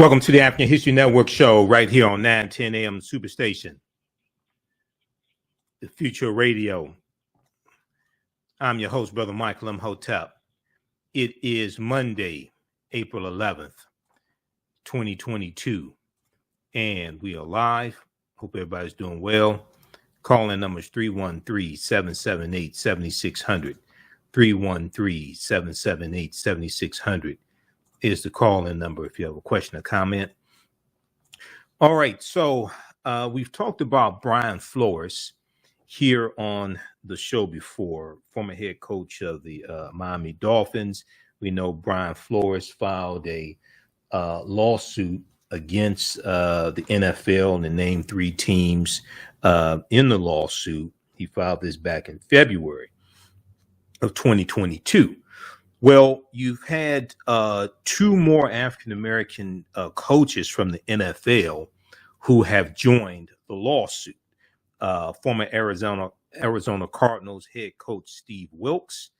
Welcome to the African History Network show right here on 910 AM Superstation, the Future Radio. I'm your host, Brother Michael Imhotep. It is Monday, April 11th, 2022, and we are live. Hope everybody's doing well. Calling numbers 313-778-7600. 313-778-7600 is the call-in number if you have a question or comment. All right, so we've talked about Brian Flores here on the show before, former head coach of the Miami Dolphins. We know Brian Flores filed a lawsuit against the NFL and named three teams in the lawsuit. He filed this back in February of 2022. Well, you've had two more African-American coaches from the NFL who have joined the lawsuit. Former Arizona Cardinals head coach Steve Wilks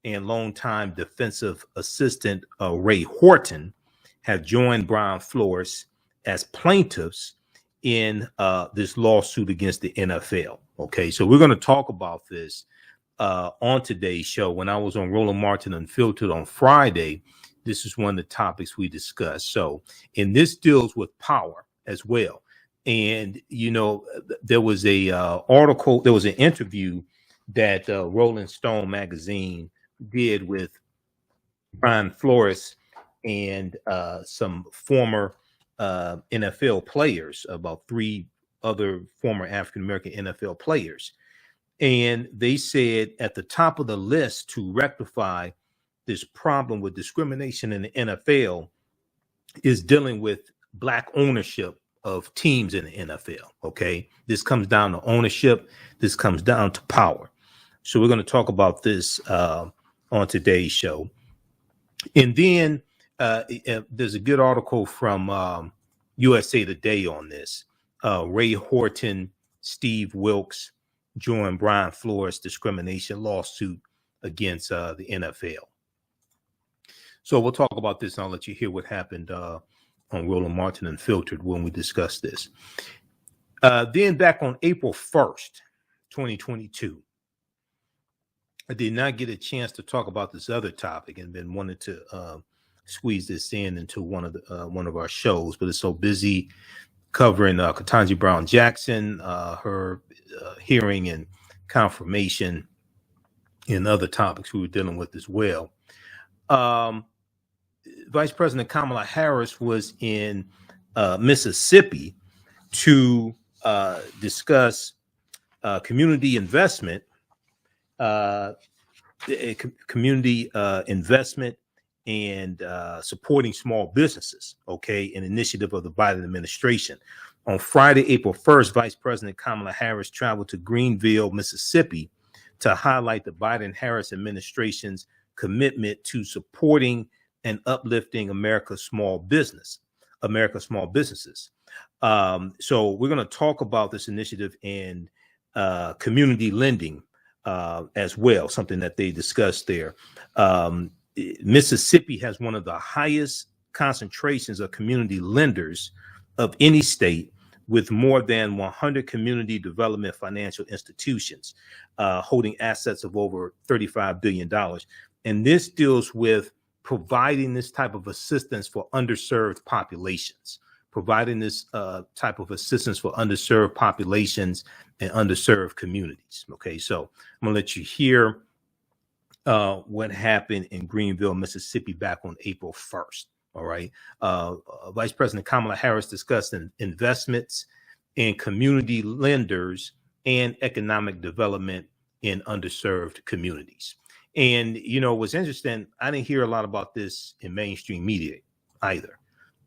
and longtime defensive assistant Ray Horton have joined Brian Flores as plaintiffs in this lawsuit against the NFL. Okay, so we're going to talk about this on today's show. When I was on Roland Martin Unfiltered on Friday, this is one of the topics we discussed. So, and this deals with power as well. And, you know, there was a article, there was an interview that Rolling Stone magazine did with Brian Flores and some former NFL players, about three other former African-American NFL players. And they said at the top of the list to rectify this problem with discrimination in the NFL is dealing with Black ownership of teams in the NFL. Okay, this comes down to ownership. This comes down to power. So we're going to talk about this on today's show. And then there's a good article from USA Today on this. Ray Horton, Steve Wilks joined Brian Flores discrimination lawsuit against the NFL. So we'll talk about this, and I'll let you hear what happened on Roland Martin Unfiltered when we discuss this. Then back on April 1st, 2022, I did not get a chance to talk about this other topic and then wanted to squeeze this in into one of our shows, but it's so busy covering Ketanji Brown Jackson, her hearing and confirmation, and other topics we were dealing with as well. Vice President Kamala Harris was in Mississippi to discuss community investment, and supporting small businesses, okay, an initiative of the Biden administration. On Friday, April 1st, Vice President Kamala Harris traveled to Greenville, Mississippi, to highlight the Biden-Harris administration's commitment to supporting and uplifting America's small businesses. So we're going to talk about this initiative and community lending as well, something that they discussed there. Mississippi has one of the highest concentrations of community lenders of any state, with more than 100 community development financial institutions holding assets of over $35 billion. And this deals with providing this type of assistance for underserved populations, providing this type of assistance for underserved populations and underserved communities. Okay, so I'm going to let you hear what happened in Greenville, Mississippi back on April 1st. All right. Vice President Kamala Harris discussed investments in community lenders and economic development in underserved communities. And, you know, what's interesting, I didn't hear a lot about this in mainstream media either,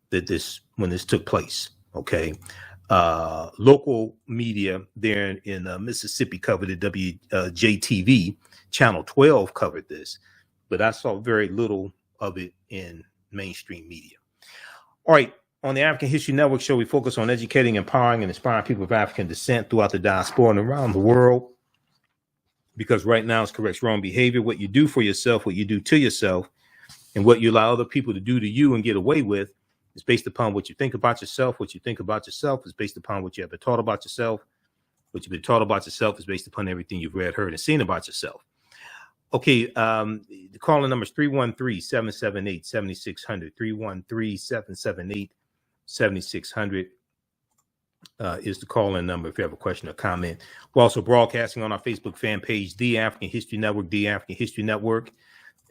when this took place. Okay. Local media there in Mississippi covered it. WJTV Channel 12 covered this, but I saw very little of it in mainstream media. All right. On the African History Network show, we focus on educating, empowering, and inspiring people of African descent throughout the diaspora and around the world. Because right now it's corrects wrong behavior. What you do for yourself, what you do to yourself, and what you allow other people to do to you and get away with is based upon what you think about yourself. What you think about yourself is based upon what you have been taught about yourself. What you've been taught about yourself is based upon everything you've read, heard, and seen about yourself. Okay, the calling number is 313-778-7600. 313-778-7600 is the call-in number if you have a question or comment. We're also broadcasting on our Facebook fan page, The African History Network, The African History Network,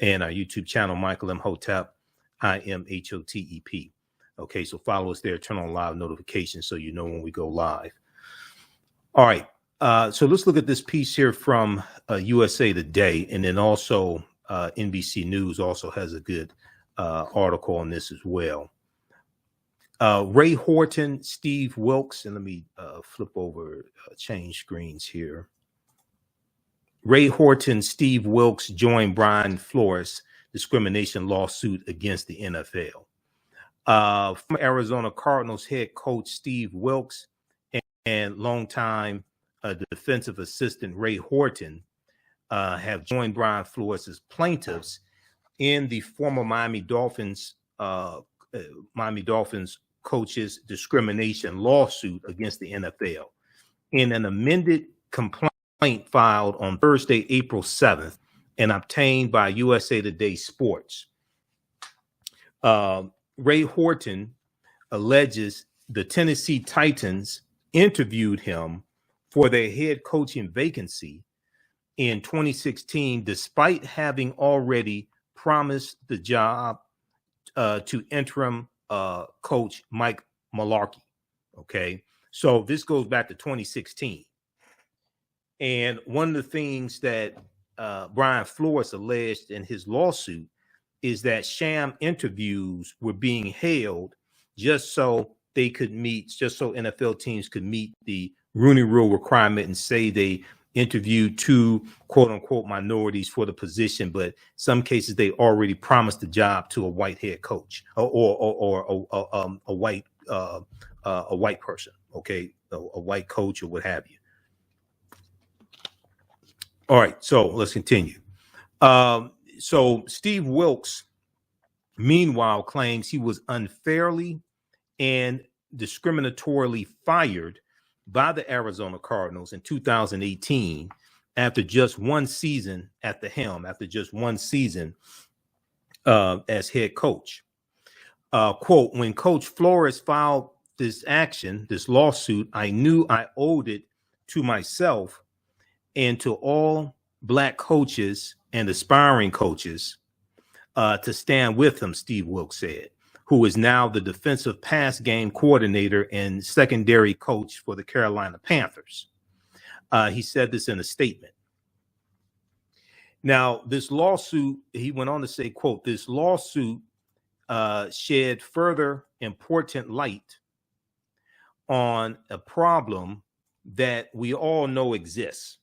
and our YouTube channel, Michael Imhotep, IMHOTEP. Okay, so follow us there, turn on live notifications so you know when we go live. All right. So let's look at this piece here from USA Today, and then also NBC News also has a good article on this as well. Ray Horton, Steve Wilkes, and let me flip over, change screens here. Ray Horton, Steve Wilkes joined Brian Flores discrimination lawsuit against the NFL. From Arizona Cardinals head coach Steve Wilkes and longtime the defensive assistant Ray Horton have joined Brian Flores as plaintiffs in the former Miami Dolphins coach's discrimination lawsuit against the NFL. In an amended complaint filed on Thursday, April 7th, and obtained by USA Today Sports, Ray Horton alleges the Tennessee Titans interviewed him for their head coaching vacancy in 2016, despite having already promised the job to interim coach Mike Mularkey. Okay, so this goes back to 2016. And one of the things that Brian Flores alleged in his lawsuit is that sham interviews were being held just so they could meet, just so NFL teams could meet the Rooney Rule requirement and say they interviewed two quote unquote minorities for the position, but some cases they already promised the job to a white head coach or a white person, okay, a white coach or what have you. All right, so let's continue. So Steve Wilkes, meanwhile, claims he was unfairly and discriminatorily fired by the Arizona Cardinals in 2018 after just one season at the helm, after just one season as head coach. Quote, when Coach Flores filed this action, this lawsuit, I knew I owed it to myself and to all Black coaches and aspiring coaches to stand with him, Steve Wilkes said, who is now the defensive pass game coordinator and secondary coach for the Carolina Panthers. He said this in a statement. Now, this lawsuit, he went on to say, quote, this lawsuit shed further important light on a problem that we all know exists,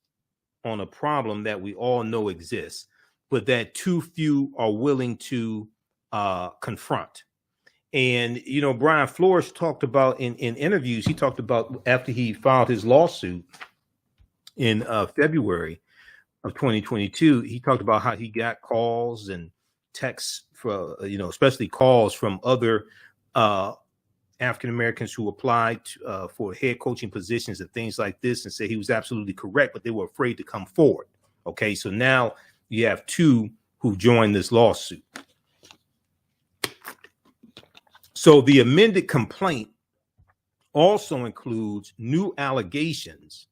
but that too few are willing to confront. And, you know, Brian Flores talked about in interviews, he talked about after he filed his lawsuit in February of 2022, he talked about how he got calls and texts for, especially calls from other African-Americans who applied for head coaching positions and things like this and said he was absolutely correct, but they were afraid to come forward. Okay, so now you have two who joined this lawsuit. So the amended complaint also includes new allegations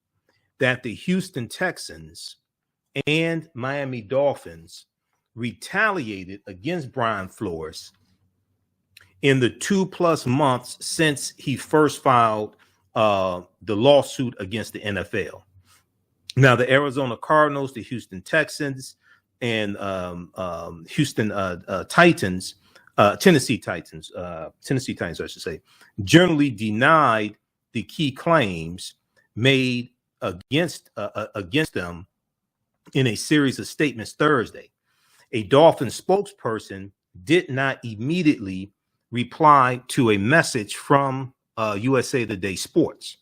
that the Houston Texans and Miami Dolphins retaliated against Brian Flores in the 2+ months since he first filed the lawsuit against the NFL. Now, the Arizona Cardinals, the Houston Texans, and Tennessee Titans, I should say, generally denied the key claims made against them in a series of statements Thursday. A Dolphins spokesperson did not immediately reply to a message from USA Today Sports.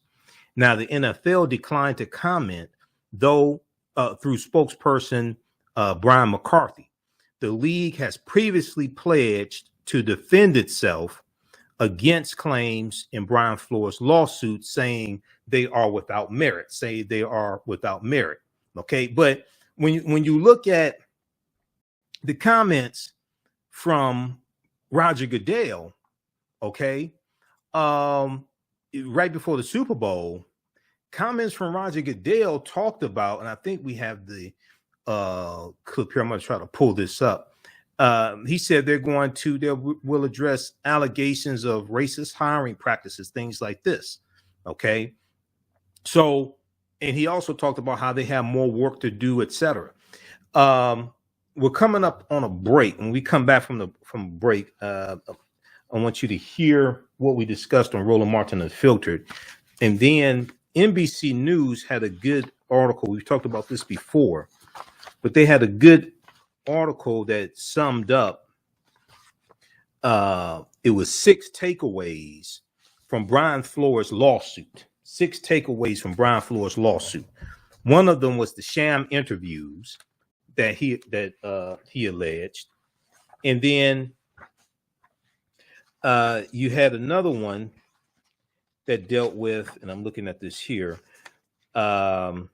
Now, the NFL declined to comment, though, through spokesperson Brian McCarthy. The league has previously pledged to defend itself against claims in Brian Flores' lawsuit, saying they are without merit. Okay, but when you look at the comments from Roger Goodell, okay, right before the Super Bowl, comments from Roger Goodell talked about, and I think we have the clip here. I'm going to try to pull this up. He said they will address allegations of racist hiring practices, things like this. Okay. So, and he also talked about how they have more work to do, etc. We're coming up on a break. When we come back from break, I want you to hear what we discussed on Roland Martin Unfiltered. And then NBC News had a good article. We've talked about this before, but they had a good article that summed up. It was 6 takeaways from Brian Flores' lawsuit. 6 takeaways from Brian Flores' lawsuit. One of them was the sham interviews that he alleged, and then you had another one that dealt with, and I'm looking at this here, other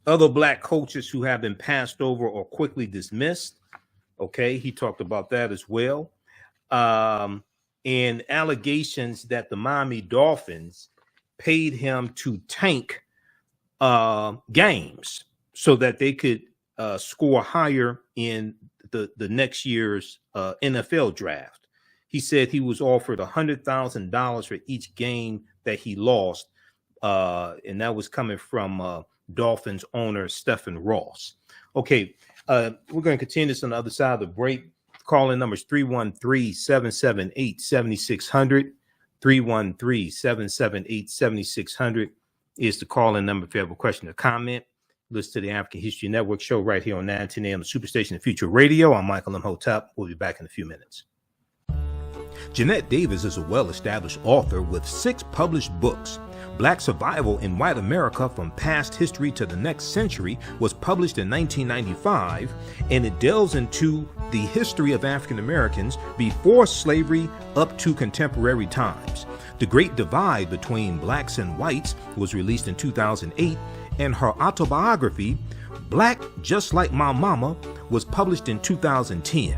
Black coaches who have been passed over or quickly dismissed. Okay, he talked about that as well. And allegations that the Miami Dolphins paid him to tank games so that they could score higher in the next year's NFL draft. He said he was offered $100,000 for each game that he lost, and that was coming from Dolphins owner Stephen Ross. Okay, we're going to continue this on the other side of the break. Call-in numbers 313-778-7600. 313-778-7600 is the call-in number if you have a question or comment. Listen to the African History Network show right here on 910 AM, the Superstation of Future Radio. I'm Michael Imhotep. We'll be back in a few minutes. Jeanette Davis is a well-established author with 6 published books. Black Survival in White America from Past History to the Next Century was published in 1995, and it delves into the history of African Americans before slavery up to contemporary times. The Great Divide Between Blacks and Whites was released in 2008, and her autobiography, Black Just Like My Mama, was published in 2010.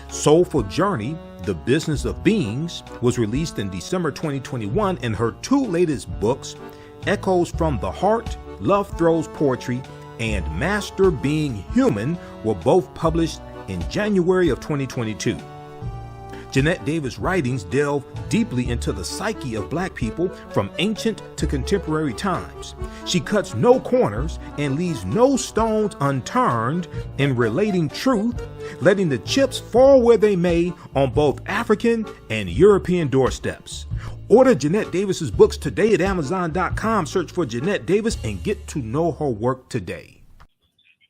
Soulful Journey, The Business of Beings, was released in December 2021, and her 2 latest books, Echoes from the Heart, Love Throws Poetry, and Master Being Human, were both published in January of 2022. Jeanette Davis' writings delve deeply into the psyche of Black people from ancient to contemporary times. She cuts no corners and leaves no stones unturned in relating truth, letting the chips fall where they may on both African and European doorsteps. Order Jeanette Davis's books today at Amazon.com. Search for Jeanette Davis and get to know her work today.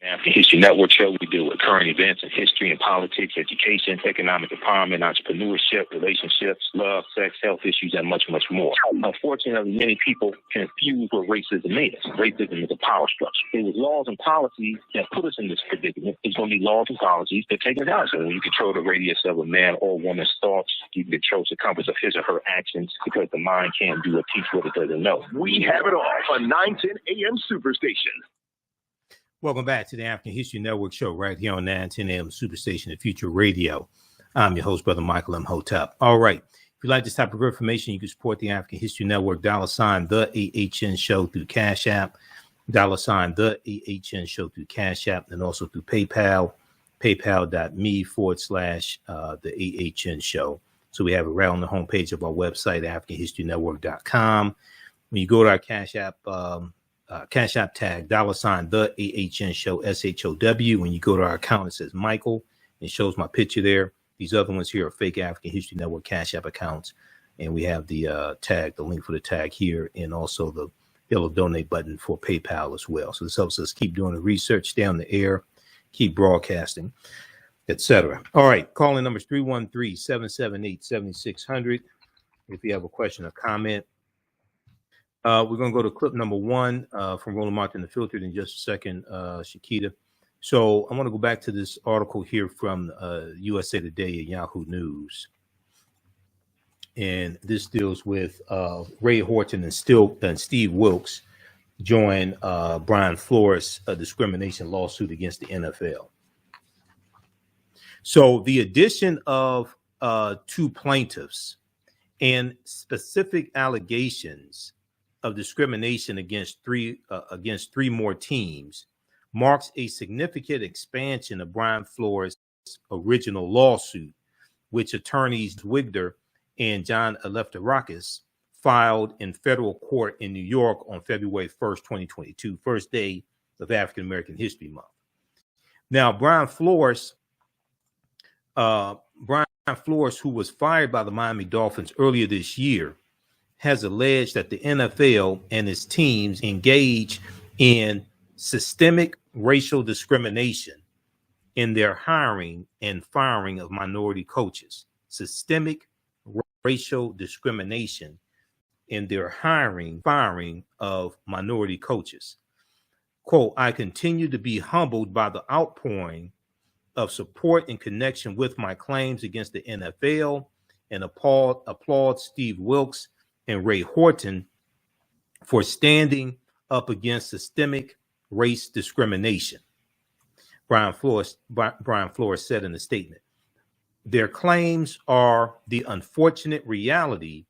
African History Network show, we deal with current events in history and politics, education, economic empowerment, entrepreneurship, relationships, love, sex, health issues, and much, much more. Unfortunately, many people confuse what racism is. Racism is a power structure. It was laws and policies that put us in this predicament. It's going to be laws and policies that take us out. So when you control the radius of a man or woman's thoughts, you control the compass of his or her actions, because the mind can't do or teach what it doesn't know. We have it all on 910 AM Superstation. Welcome back to the African History Network show right here on 910 AM Superstation of Future Radio. I'm your host, Brother Michael Imhotep. All right. If you like this type of information, you can support the African History Network, $ TheAHNShow through Cash App, $ TheAHNShow through Cash App, and also through PayPal, paypal.me/TheAHNShow. So we have it right on the homepage of our website, AfricanHistoryNetwork.com. When you go to our Cash App tag, $ TheAHNShow, SHOW. When you go to our account, it says Michael. It shows my picture there. These other ones here are fake African History Network Cash App accounts. And we have the tag, the link for the tag here, and also the yellow donate button for PayPal as well. So this helps us keep doing the research, stay on the air, keep broadcasting, etc. All right. Calling numbers 313-778-7600. If you have a question or comment. We're going to go to clip number 1 from Roland Martin Unfiltered in just a second, Shakita. So I want to go back to this article here from USA Today and Yahoo News. And this deals with Ray Horton and Steve Wilkes join Brian Flores' discrimination lawsuit against the NFL. So the addition of two plaintiffs and specific allegations of discrimination against three more teams marks a significant expansion of Brian Flores' original lawsuit, which attorneys Wigder and John Alefterakis filed in federal court in New York on February 1st, 2022, first day of African American History Month. Now, Brian Flores, who was fired by the Miami Dolphins earlier this year, has alleged that the NFL and its teams engage in systemic racial discrimination in their hiring and firing of minority coaches. Systemic racial discrimination in their firing of minority coaches. Quote, I continue to be humbled by the outpouring of support in connection with my claims against the NFL and applaud Steve Wilkes and Ray Horton for standing up against systemic race discrimination, Brian Flores said in a statement. Their claims are the unfortunate reality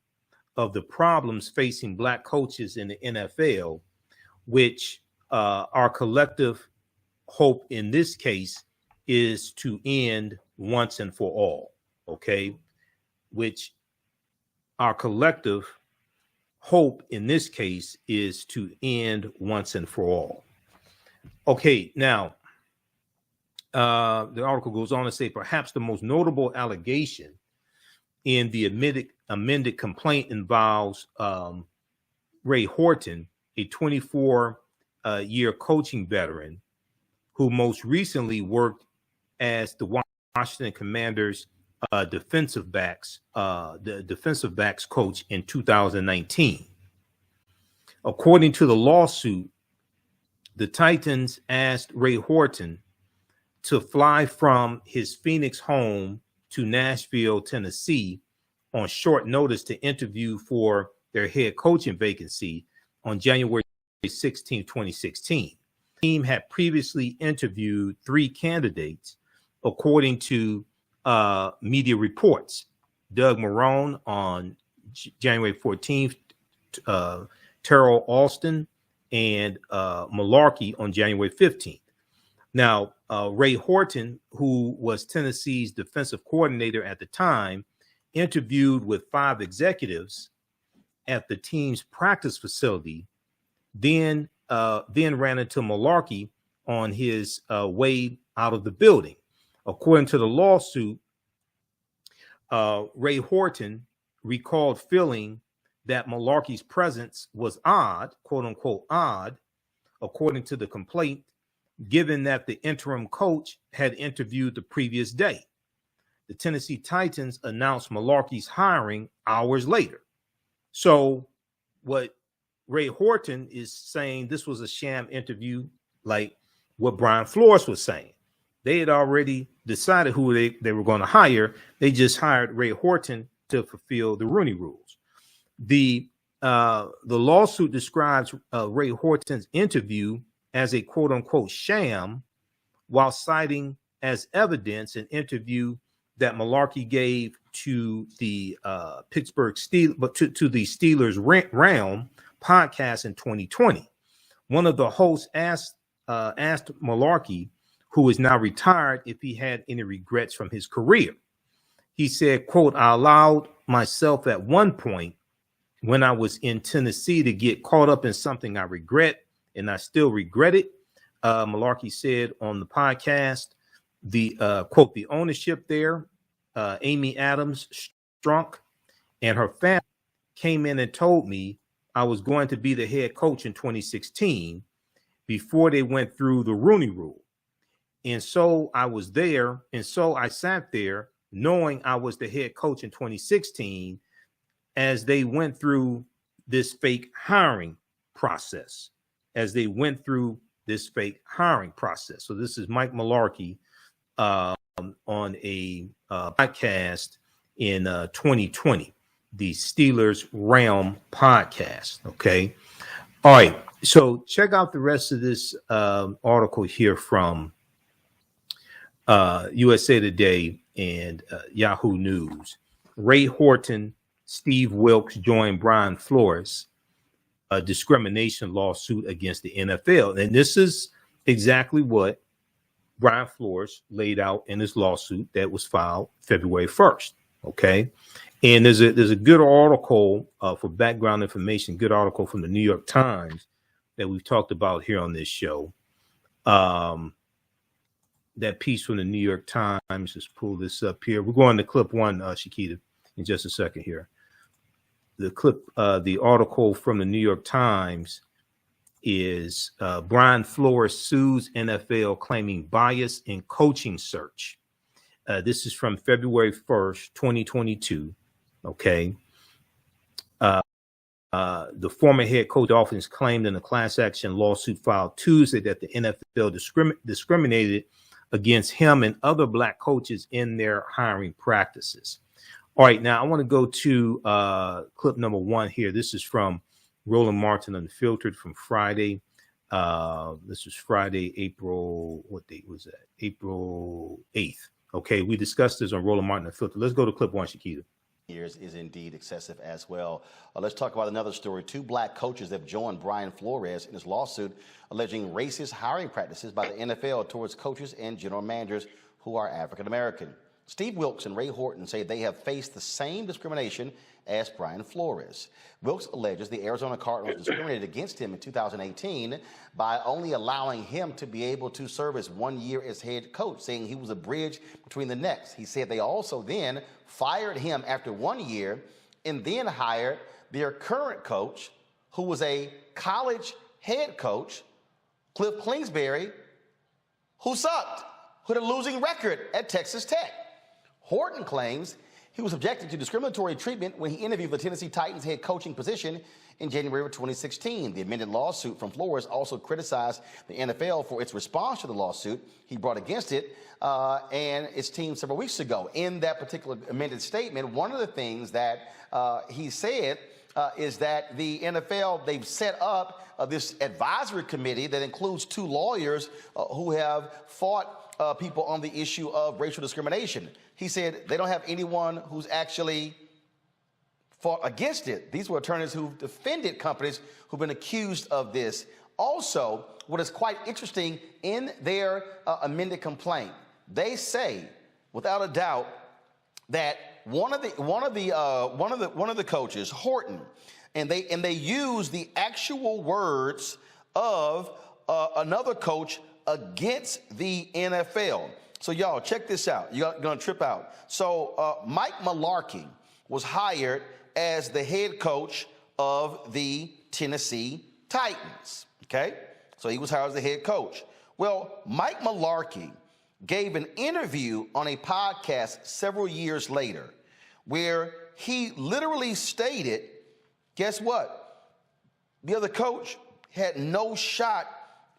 of the problems facing Black coaches in the NFL, which our collective hope in this case is to end once and for all, okay? Which our collective hope in this case is to end once and for all. Okay, now, the article goes on to say perhaps the most notable allegation in the amended complaint involves Ray Horton, a 24-year coaching veteran who most recently worked as the Washington Commanders defensive backs coach in 2019. According to the lawsuit, the Titans asked Ray Horton to fly from his Phoenix home to Nashville, Tennessee on short notice to interview for their head coaching vacancy on January 16, 2016. The team had previously interviewed 3 candidates, according to media reports. Doug Marrone on January 14th, Terrell Alston, and Malarkey on January 15th. Now, Ray Horton, who was Tennessee's defensive coordinator at the time, interviewed with 5 executives at the team's practice facility, then ran into Malarkey on his way out of the building. According to the lawsuit, Ray Horton recalled feeling that Malarkey's presence was odd, quote unquote odd, according to the complaint, given that the interim coach had interviewed the previous day. The Tennessee Titans announced Malarkey's hiring hours later. So what Ray Horton is saying, this was a sham interview, like what Brian Flores was saying. They had already decided who they were going to hire. They just hired Ray Horton to fulfill the Rooney Rules. The lawsuit describes Ray Horton's interview as a quote unquote sham, while citing as evidence an interview that Malarkey gave to the Pittsburgh Steelers, but to the Steelers Realm podcast in 2020. One of the hosts asked Malarkey, who is now retired, if he had any regrets from his career. He said, quote, I allowed myself at one point when I was in Tennessee to get caught up in something I regret, and I still regret it. Malarkey said on the podcast, the quote, the ownership there, Amy Adams Strunk and her family came in and told me I was going to be the head coach in 2016 before they went through the Rooney Rule. And so I was there, and so I sat there knowing I was the head coach in 2016 as they went through this fake hiring process, as they went through this fake hiring process. So this is Mike Malarkey on a podcast in 2020, the Steelers Realm podcast. Okay. All right. So check out the rest of this article here from USA Today and Yahoo News. Ray Horton, Steve Wilkes joined Brian Flores, a discrimination lawsuit against the NFL. And this is exactly what Brian Flores laid out in his lawsuit that was filed February 1st. Okay. And there's a good article for background information, good article from the New York Times that we've talked about here on this show. That piece from the New York Times, let's pull this up here. We're going to clip one, Shakita, in just a second here. The clip, the article from the New York Times is Brian Flores sues NFL claiming bias in coaching search. This is from February 1st, 2022. Okay. The former head coach Dolphins claimed in a class action lawsuit filed Tuesday that the NFL discriminated against him and other black coaches in their hiring practices. All right, now I want to go to clip number one here. This is from Roland Martin Unfiltered from Friday. This was Friday, April, what date was that? April 8th. Okay, we discussed this on Roland Martin Unfiltered. Let's go to clip one, Shakita. Years is indeed excessive as well. Let's talk about another story. Two black coaches have joined Brian Flores in his lawsuit alleging racist hiring practices by the NFL towards coaches and general managers who are African American. Steve Wilkes and Ray Horton say they have faced the same discrimination as Brian Flores. Wilkes alleges the Arizona Cardinals discriminated against him in 2018 by only allowing him to be able to serve as 1 year as head coach, saying he was a bridge between the next. He said they also then fired him after 1 year and then hired their current coach, who was a college head coach, Cliff Kingsbury, who sucked, who had a losing record at Texas Tech. Horton claims he was subjected to discriminatory treatment when he interviewed the Tennessee Titans head coaching position in January of 2016. The amended lawsuit from Flores also criticized the NFL for its response to the lawsuit he brought against it and its team several weeks ago. In that particular amended statement, one of the things that he said is that the NFL, they've set up this advisory committee that includes two lawyers who have fought people on the issue of racial discrimination. He said they don't have anyone who's actually fought against it. These were attorneys who've defended companies who've been accused of this. Also, what is quite interesting in their amended complaint, they say, without a doubt, that one of the coaches, Horton, and they use the actual words of another coach against the NFL. So y'all, check this out. You're gonna trip out. So Mike Malarkey was hired as the head coach of the Tennessee Titans, okay? So he was hired as the head coach. Well, Mike Malarkey gave an interview on a podcast several years later where he literally stated, guess what? The other coach had no shot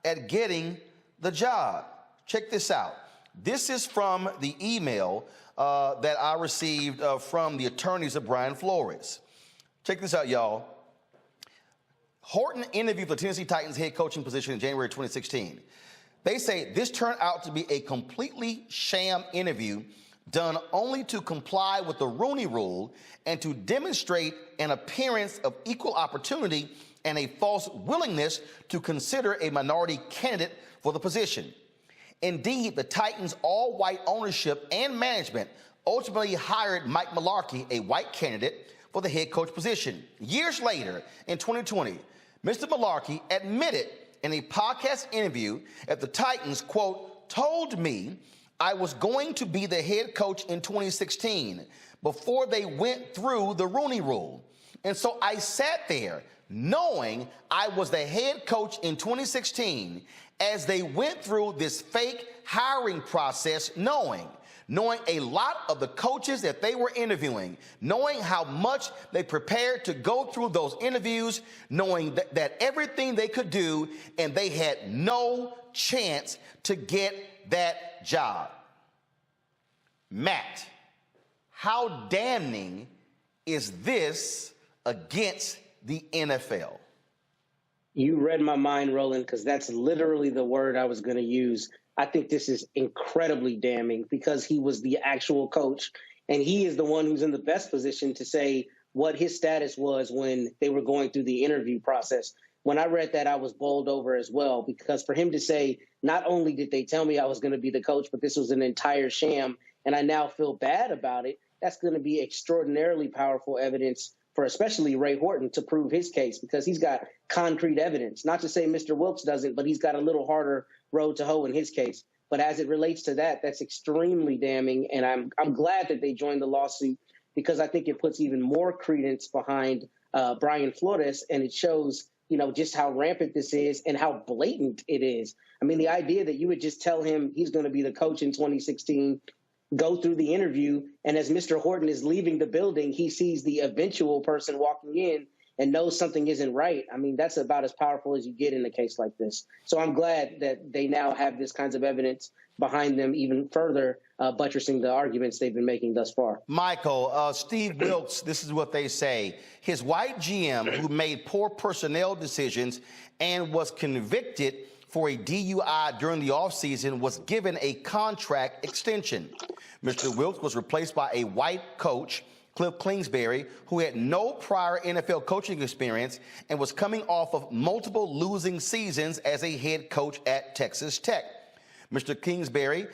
at getting the job. Check this out. This is from the email that I received from the attorneys of Brian Flores. Check this out, y'all. Horton interviewed the Tennessee Titans head coaching position in January 2016. They say this turned out to be a completely sham interview done only to comply with the Rooney Rule and to demonstrate an appearance of equal opportunity and a false willingness to consider a minority candidate for the position. Indeed, the Titans' all-white ownership and management ultimately hired Mike Malarkey, a white candidate, for the head coach position. Years later, in 2020, Mr. Malarkey admitted in a podcast interview that the Titans, quote, told me I was going to be the head coach in 2016 before they went through the Rooney Rule. And so I sat there knowing I was the head coach in 2016 as they went through this fake hiring process, knowing knowing a lot of the coaches that they were interviewing, knowing how much they prepared to go through those interviews, knowing that everything they could do, and they had no chance to get that job. Matt, how damning is this against the NFL? You read my mind, Roland, because that's literally the word I was going to use. I think this is incredibly damning because he was the actual coach, and he is the one who's in the best position to say what his status was when they were going through the interview process. When I read that, I was bowled over as well, because for him to say, not only did they tell me I was going to be the coach, but this was an entire sham, and I now feel bad about it, that's going to be extraordinarily powerful evidence for especially Ray Horton to prove his case, because he's got concrete evidence. Not to say Mr. Wilkes doesn't, but he's got a little harder road to hoe in his case. But as it relates to that, that's extremely damning. And I'm glad that they joined the lawsuit, because I think it puts even more credence behind Brian Flores, and it shows, just how rampant this is and how blatant it is. I mean, the idea that you would just tell him he's going to be the coach in 2016, go through the interview, and as Mr. Horton is leaving the building, he sees the eventual person walking in and knows something isn't right. I mean, that's about as powerful as you get in a case like this. So I'm glad that they now have this kinds of evidence behind them, even further buttressing the arguments they've been making thus far. Michael, Steve Wilkes, this is what they say. His white GM, who made poor personnel decisions and was convicted for a DUI during the offseason, was given a contract extension. Mr. Wilkes was replaced by a white coach, Cliff Kingsbury, who had no prior NFL coaching experience and was coming off of multiple losing seasons as a head coach at Texas Tech. Mr. Kingsbury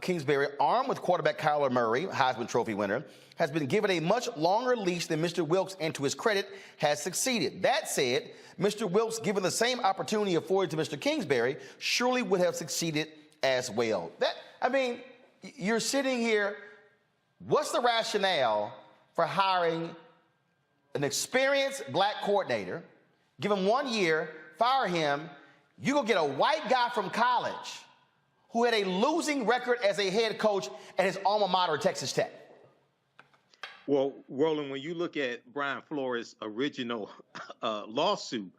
Kingsbury, armed with quarterback Kyler Murray, Heisman Trophy winner, has been given a much longer leash than Mr. Wilkes, and to his credit, has succeeded. That said, Mr. Wilkes, given the same opportunity afforded to Mr. Kingsbury, surely would have succeeded as well. You're sitting here. What's the rationale for hiring an experienced black coordinator, give him 1 year, fire him? You go get a white guy from college who had a losing record as a head coach at his alma mater, Texas Tech. Well, Roland, when you look at Brian Flores' original lawsuit,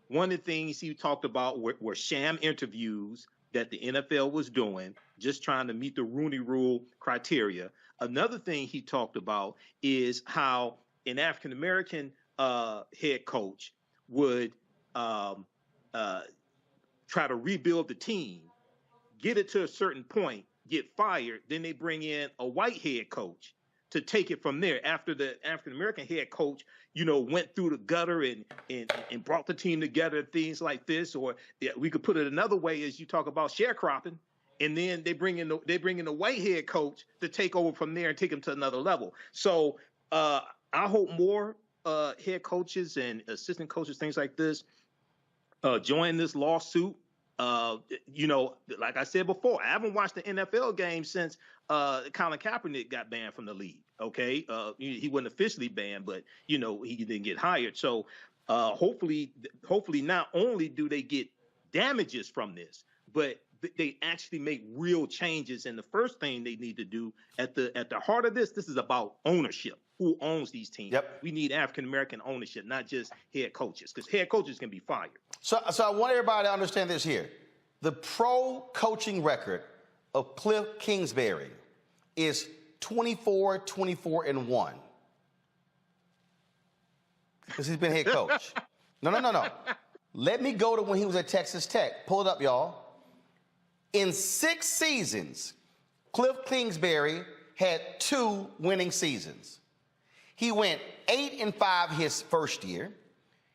one of the things he talked about were sham interviews that the NFL was doing, just trying to meet the Rooney Rule criteria. Another thing he talked about is how an African-American head coach would try to rebuild the team, get it to a certain point, get fired, then they bring in a white head coach to take it from there. After the African-American head coach, went through the gutter and brought the team together, things like this. Or we could put it another way, as you talk about sharecropping, and then they bring in the white head coach to take over from there and take them to another level. So I hope more head coaches and assistant coaches, things like this, join this lawsuit. Like I said before, I haven't watched the NFL game since Colin Kaepernick got banned from the league. Okay, he wasn't officially banned, but he didn't get hired. So hopefully, not only do they get damages from this, but they actually make real changes. And the first thing they need to do at the heart of this is about ownership. Who owns these teams? Yep. We need African-American ownership, not just head coaches, because head coaches can be fired. So I want everybody to understand this here. The pro coaching record of Cliff Kingsbury is 24-24-1. Because he's been head coach. No. Let me go to when he was at Texas Tech. Pull it up, y'all. In 6 seasons, Cliff Kingsbury had 2 winning seasons. He went 8-5 his first year.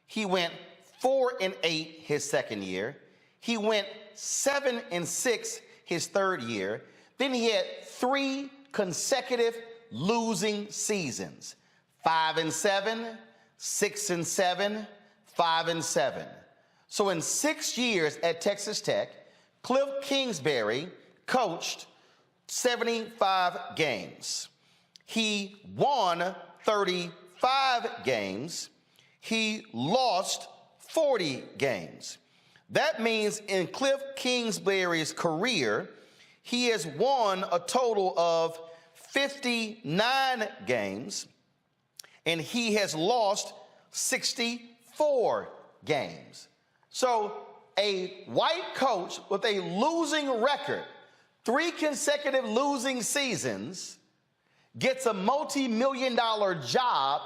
He went 4-8 his second year. He went 7-6 his third year. Then he had 3 consecutive losing seasons: 5-7, 6-7, 5-7. So in 6 years at Texas Tech, Cliff Kingsbury coached 75 games. He won 35 games. He lost 40 games. That means in Cliff Kingsbury's career, he has won a total of 59 games, and he has lost 64 games. So a white coach with a losing record, 3 consecutive losing seasons, gets a multi-million-dollar job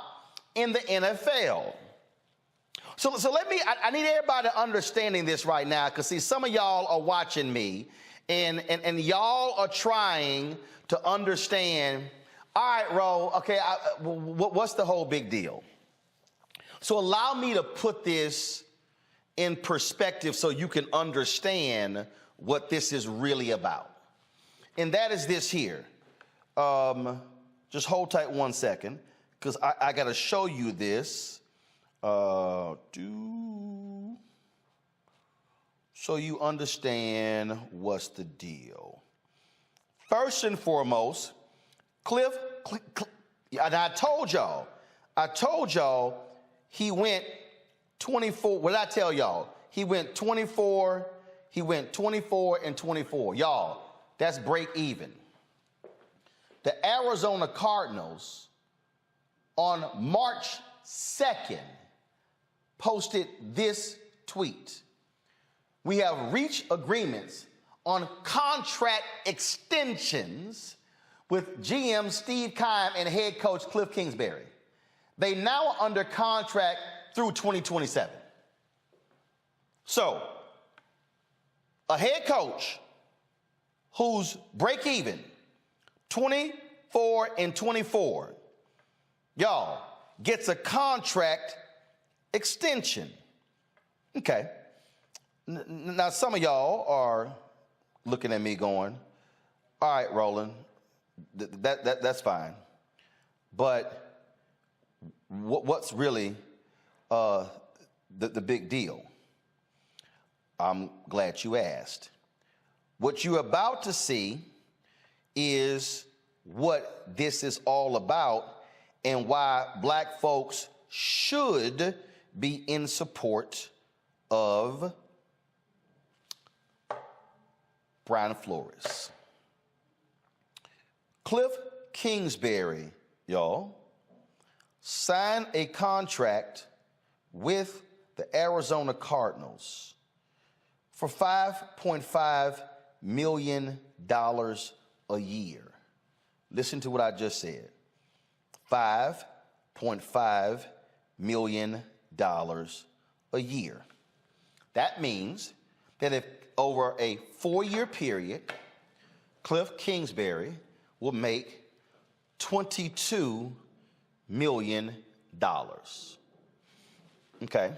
in the NFL. So I need everybody understanding this right now, because see, some of y'all are watching me, and y'all are trying to understand, all right, Ro, okay, what's the whole big deal? So allow me to put this in perspective so you can understand what this is really about. And that is this here. Just hold tight 1 second, because I got to show you this. So you understand what's the deal. First and foremost, Cliff, and I told y'all he went 24. What did I tell y'all? He went 24 and 24. Y'all, that's break even. The Arizona Cardinals on March 2nd posted this tweet. We have reached agreements on contract extensions with GM Steve Keim and head coach Cliff Kingsbury. They now are under contract through 2027. So, a head coach who's break even, 24 and 24, y'all, gets a contract extension. Okay. Now, some of y'all are looking at me going, all right, Roland, that's fine. But what's really the big deal? I'm glad you asked. What you're about to see is what this is all about and why black folks should be in support of Brian Flores. Cliff Kingsbury, y'all, signed a contract with the Arizona Cardinals for $5.5 million a year. Listen to what I just said. $5.5 million a year. That means that if over a 4-year period, Cliff Kingsbury will make $22 million. Okay.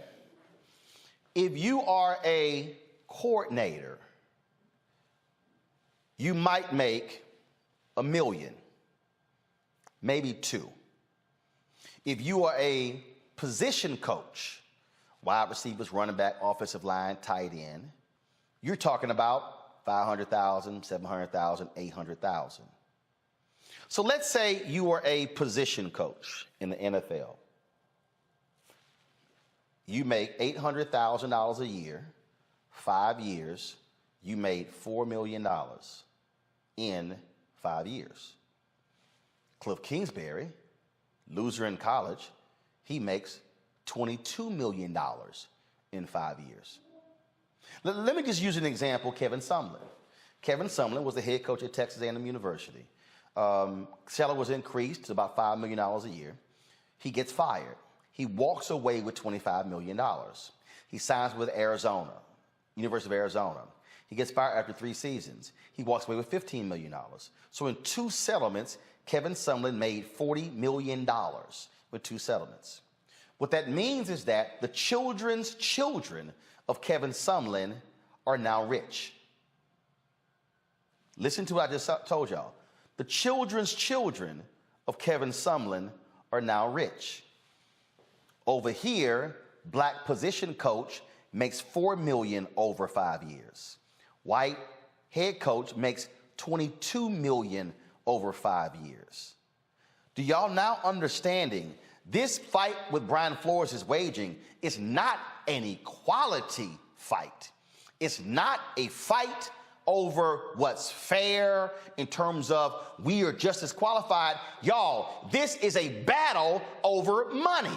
If you are a coordinator, you might make $1 million, maybe $2 million. If you are a position coach, wide receivers, running back, offensive line, tight end, you're talking about $500,000, $700,000, $800,000. So let's say you are a position coach in the NFL. You make $800,000 a year, 5 years, you made $4 million in 5 years. Cliff Kingsbury, loser in college, he makes $22 million in 5 years. Let me just use an example, Kevin Sumlin. Kevin Sumlin was the head coach at Texas A&M University. Salary was increased to about $5 million a year. He gets fired. He walks away with $25 million. He signs with Arizona, University of Arizona. He gets fired after 3 seasons. He walks away with $15 million. So in 2 settlements, Kevin Sumlin made $40 million with 2 settlements. What that means is that the children's children of Kevin Sumlin are now rich. Listen to what I just told y'all. The children's children of Kevin Sumlin are now rich. Over here, black position coach makes $4 million over 5 years. White head coach makes $22 million over 5 years. Do y'all now understanding this fight with Brian Flores is waging is not an equality fight. It's not a fight over what's fair in terms of we are just as qualified. Y'all, this is a battle over money.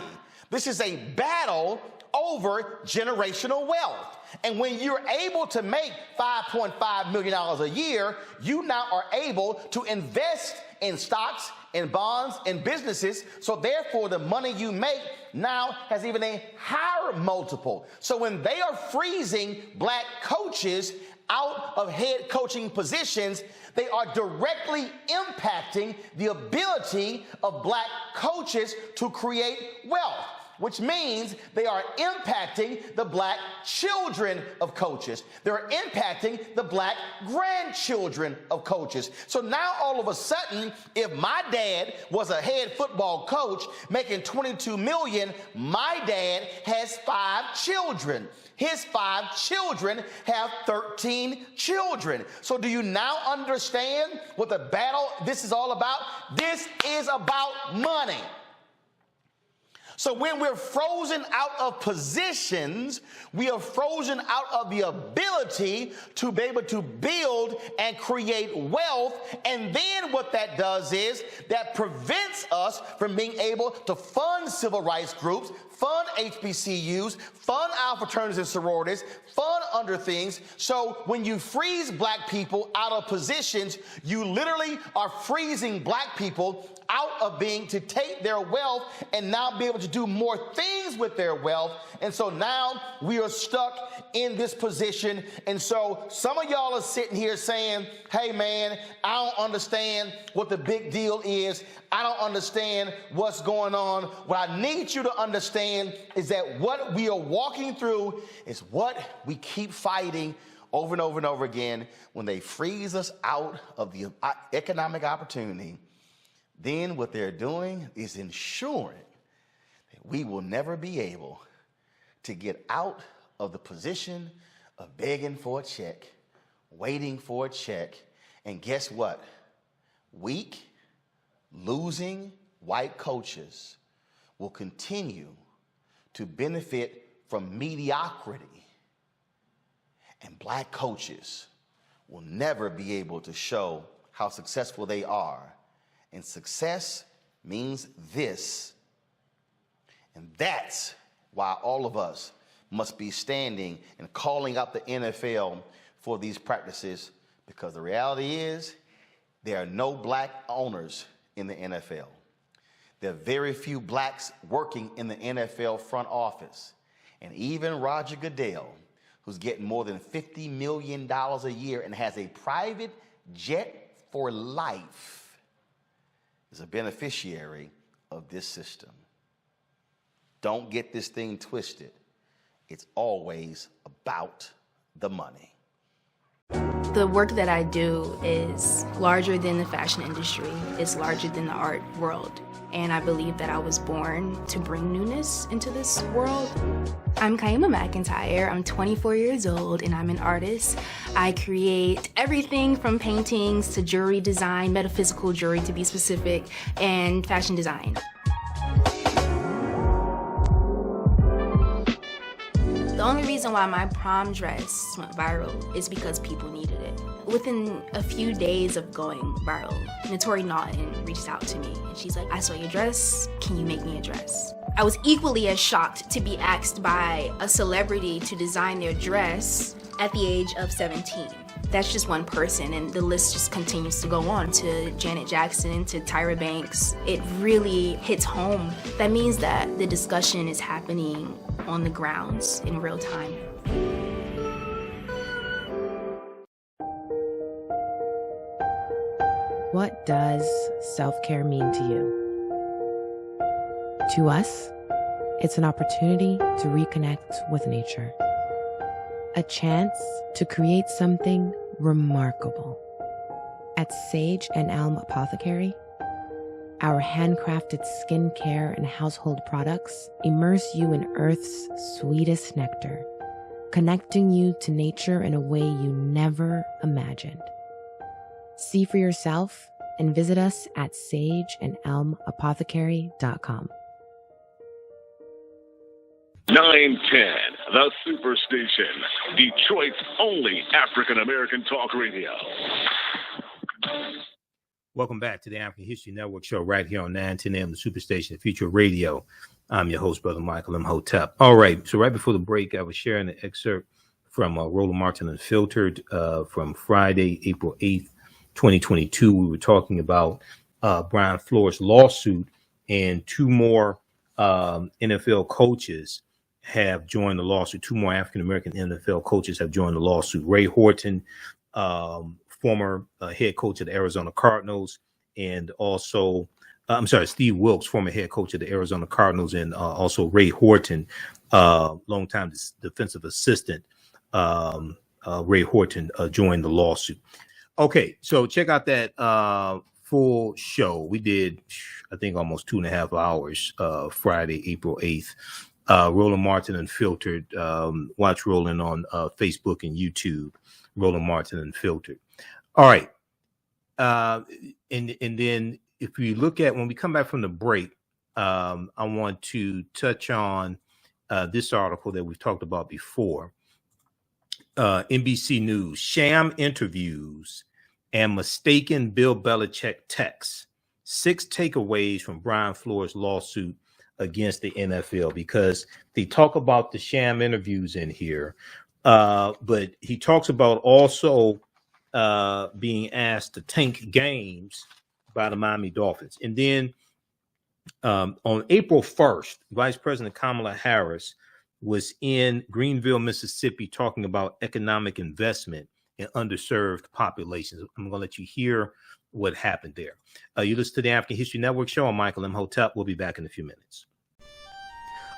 This is a battle over generational wealth. And when you're able to make $5.5 million a year, you now are able to invest in stocks, in bonds, in businesses. So therefore, the money you make now has even a higher multiple. So when they are freezing black coaches out of head coaching positions, they are directly impacting the ability of black coaches to create wealth, which means they are impacting the black children of coaches. They're impacting the black grandchildren of coaches. So now all of a sudden, if my dad was a head football coach making $22 million, my dad has 5 children. His 5 children have 13 children. So do you now understand what the battle this is all about? This is about money. So when we're frozen out of positions, we are frozen out of the ability to be able to build and create wealth. And then what that does is that prevents us from being able to fund civil rights groups, fund HBCUs, fund our fraternities and sororities, fund other things. So when you freeze black people out of positions, you literally are freezing black people out of being to take their wealth and now be able to do more things with their wealth. And so now we are stuck in this position. And so some of y'all are sitting here saying, hey man, I don't understand what the big deal is. I don't understand what's going on. What I need you to understand is that what we are walking through is what we keep fighting over and over and over again. When they freeze us out of the economic opportunity, then what they're doing is ensuring that we will never be able to get out of the position of begging for a check, waiting for a check, and guess what? Weak, losing white coaches will continue to benefit from mediocrity, and black coaches will never be able to show how successful they are. And success means this. And that's why all of us must be standing and calling out the NFL for these practices, because the reality is there are no black owners in the NFL. There are very few blacks working in the NFL front office. And even Roger Goodell, who's getting more than $50 million a year and has a private jet for life, is a beneficiary of this system. Don't get this thing twisted. It's always about the money. The work that I do is larger than the fashion industry. It's larger than the art world. And I believe that I was born to bring newness into this world. I'm Kaima McIntyre. I'm 24 years old and I'm an artist. I create everything from paintings to jewelry design, metaphysical jewelry to be specific, and fashion design. The only reason why my prom dress went viral is because people needed it. Within a few days of going viral, Notori Naughton reached out to me and she's like, I saw your dress, can you make me a dress? I was equally as shocked to be asked by a celebrity to design their dress at the age of 17. That's just one person, and the list just continues to go on to Janet Jackson, to Tyra Banks. It really hits home. That means that the discussion is happening on the grounds in real time. What does self-care mean to you? To us, it's an opportunity to reconnect with nature. A chance to create something remarkable. At Sage and Elm Apothecary, our handcrafted skincare and household products immerse you in Earth's sweetest nectar, connecting you to nature in a way you never imagined. See for yourself and visit us at sageandelmapothecary.com. 910, the Superstation, Detroit's only African-American talk radio. Welcome back to the African History Network show right here on 910 AM, the Superstation, Future Radio. I'm your host, Brother Michael Imhotep. All right, so right before the break, I was sharing an excerpt from Roland Martin Unfiltered from Friday, April 8th, 2022. We were talking about Brian Flores' lawsuit, and two more NFL coaches have joined the lawsuit. Two more African-American NFL coaches have joined the lawsuit. Ray Horton, former head coach of the Arizona Cardinals, and also, Steve Wilkes, former head coach of the Arizona Cardinals, and also Ray Horton, longtime defensive assistant. Ray Horton joined the lawsuit. Okay, so check out that full show. We did, I think, almost 2.5 hours Friday, April 8th. Roland Martin Unfiltered. Watch Roland on Facebook and YouTube. Roland Martin Unfiltered. All right. And then if we look at, when we come back from the break, I want to touch on this article that we've talked about before. NBC News, sham interviews and mistaken Bill Belichick texts. 6 takeaways from Brian Flores' lawsuit against the NFL, because they talk about the sham interviews in here, but he talks about also being asked to tank games by the Miami Dolphins. And then on April 1st, Vice President Kamala Harris was in Greenville, Mississippi, talking about economic investment in underserved populations. I'm going to let you hear what happened there. You listen to the African History Network show. I'm Michael Imhotep. We'll be back in a few minutes.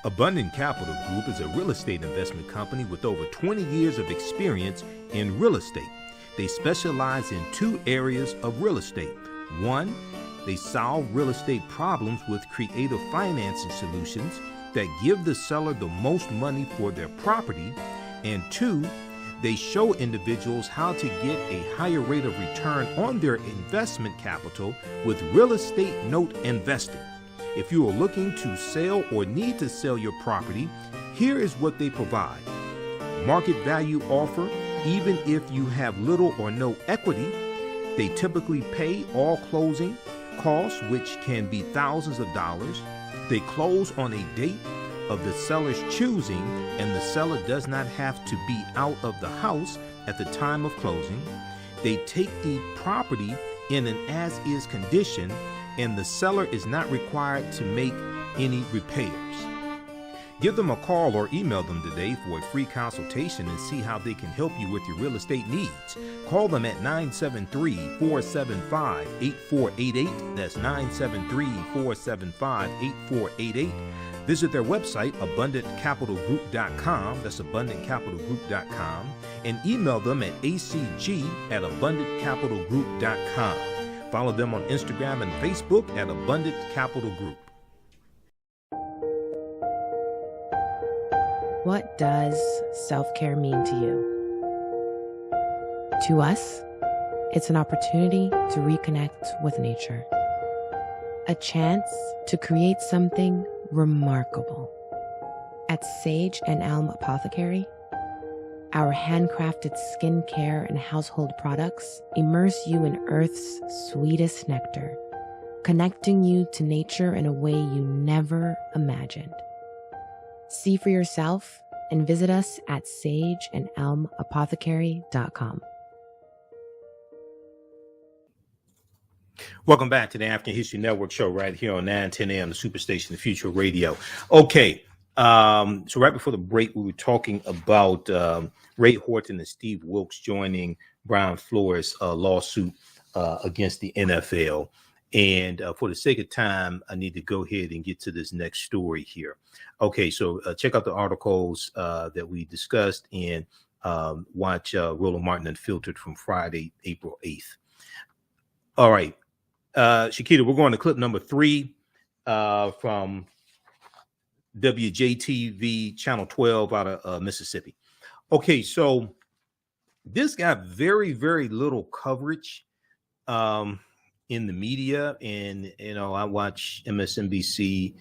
Abundant Capital Group is a real estate investment company with over 20 years of experience in real estate. They specialize in 2 areas of real estate. 1, they solve real estate problems with creative financing solutions that give the seller the most money for their property. And 2, they show individuals how to get a higher rate of return on their investment capital with real estate note investing. If you are looking to sell or need to sell your property, here is what they provide. Market value offer, even if you have little or no equity. They typically pay all closing costs, which can be thousands of dollars. They close on a date of the seller's choosing, and the seller does not have to be out of the house at the time of closing. They take the property in an as-is condition, and the seller is not required to make any repairs. Give them a call or email them today for a free consultation and see how they can help you with your real estate needs. Call them at 973-475-8488. That's 973-475-8488. Visit their website, abundantcapitalgroup.com. That's abundantcapitalgroup.com. And email them at acg@abundantcapitalgroup.com. Follow them on Instagram and Facebook at Abundant Capital Group. What does self-care mean to you? To us, it's an opportunity to reconnect with nature. A chance to create something remarkable. At Sage and Elm Apothecary, our handcrafted skincare and household products immerse you in Earth's sweetest nectar, connecting you to nature in a way you never imagined. See for yourself and visit us at sageandelmapothecary.com. Welcome back to the African History Network show right here on 910 AM, the Superstation, the Future Radio. Okay, so right before the break, we were talking about Ray Horton and Steve Wilkes joining Brian Flores' lawsuit against the NFL. And for the sake of time, I need to go ahead and get to this next story here. Okay, so check out the articles that we discussed and watch Roland Martin Unfiltered from Friday, April 8th. All right, Shakita, we're going to clip number 3 from WJTV Channel 12 out of Mississippi. Okay, so this got very, very little coverage in the media, and I watch MSNBC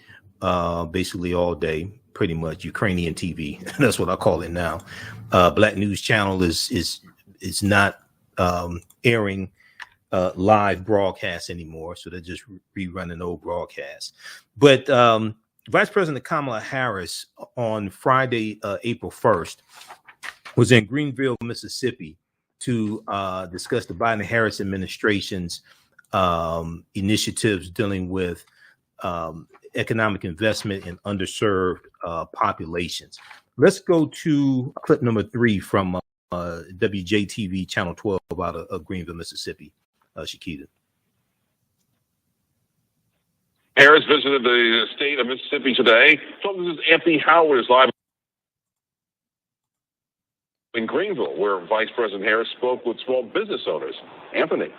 basically all day, pretty much Ukrainian TV. That's what I call it now. Black News Channel is not airing live broadcasts anymore, so they're just rerunning old broadcasts. But Vice President Kamala Harris on Friday, April 1st, was in Greenville, Mississippi, to discuss the Biden-Harris administration's initiatives dealing with economic investment in underserved populations. Let's go to clip number 3 from WJTV Channel 12 out of Greenville, Mississippi. Shakita. Harris visited the state of Mississippi today. So this is Anthony Howard is live in Greenville, where Vice President Harris spoke with small business owners. Anthony.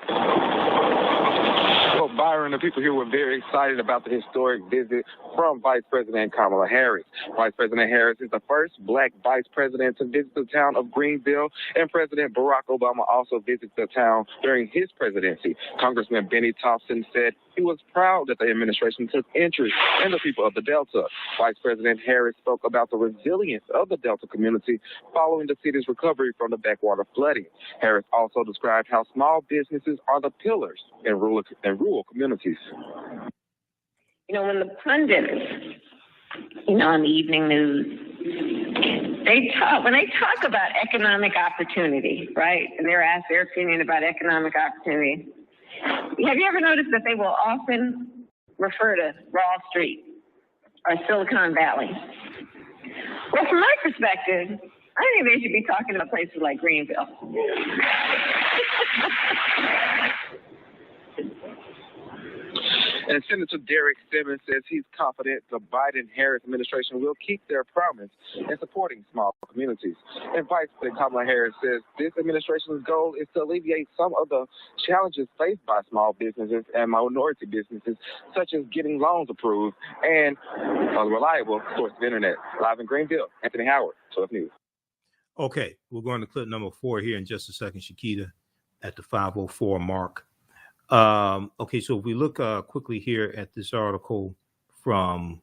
Well, Byron, the people here were very excited about the historic visit from Vice President Kamala Harris. Vice President Harris is the first black vice president to visit the town of Greenville, and President Barack Obama also visited the town during his presidency. Congressman Benny Thompson said he was proud that the administration took interest in the people of the Delta. Vice President Harris spoke about the resilience of the Delta community following the city's recovery from the backwater flooding. Harris also described how small businesses are the pillars in rural communities. You know, when the pundits, on the evening news, when they talk about economic opportunity, right, and they're asked their opinion about economic opportunity, have you ever noticed that they will often refer to Wall Street or Silicon Valley? Well, from my perspective, I think they should be talking about places like Greenville. And Senator Derek Simmons says he's confident the Biden-Harris administration will keep their promise in supporting small communities. And Vice President Kamala Harris says this administration's goal is to alleviate some of the challenges faced by small businesses and minority businesses, such as getting loans approved and a reliable source of internet. Live in Greenville, Anthony Howard, 12 News. Okay, we're going to clip number 4 here in just a second, Shakita, at the 5:04 mark. Okay, so if we look quickly here at this article from,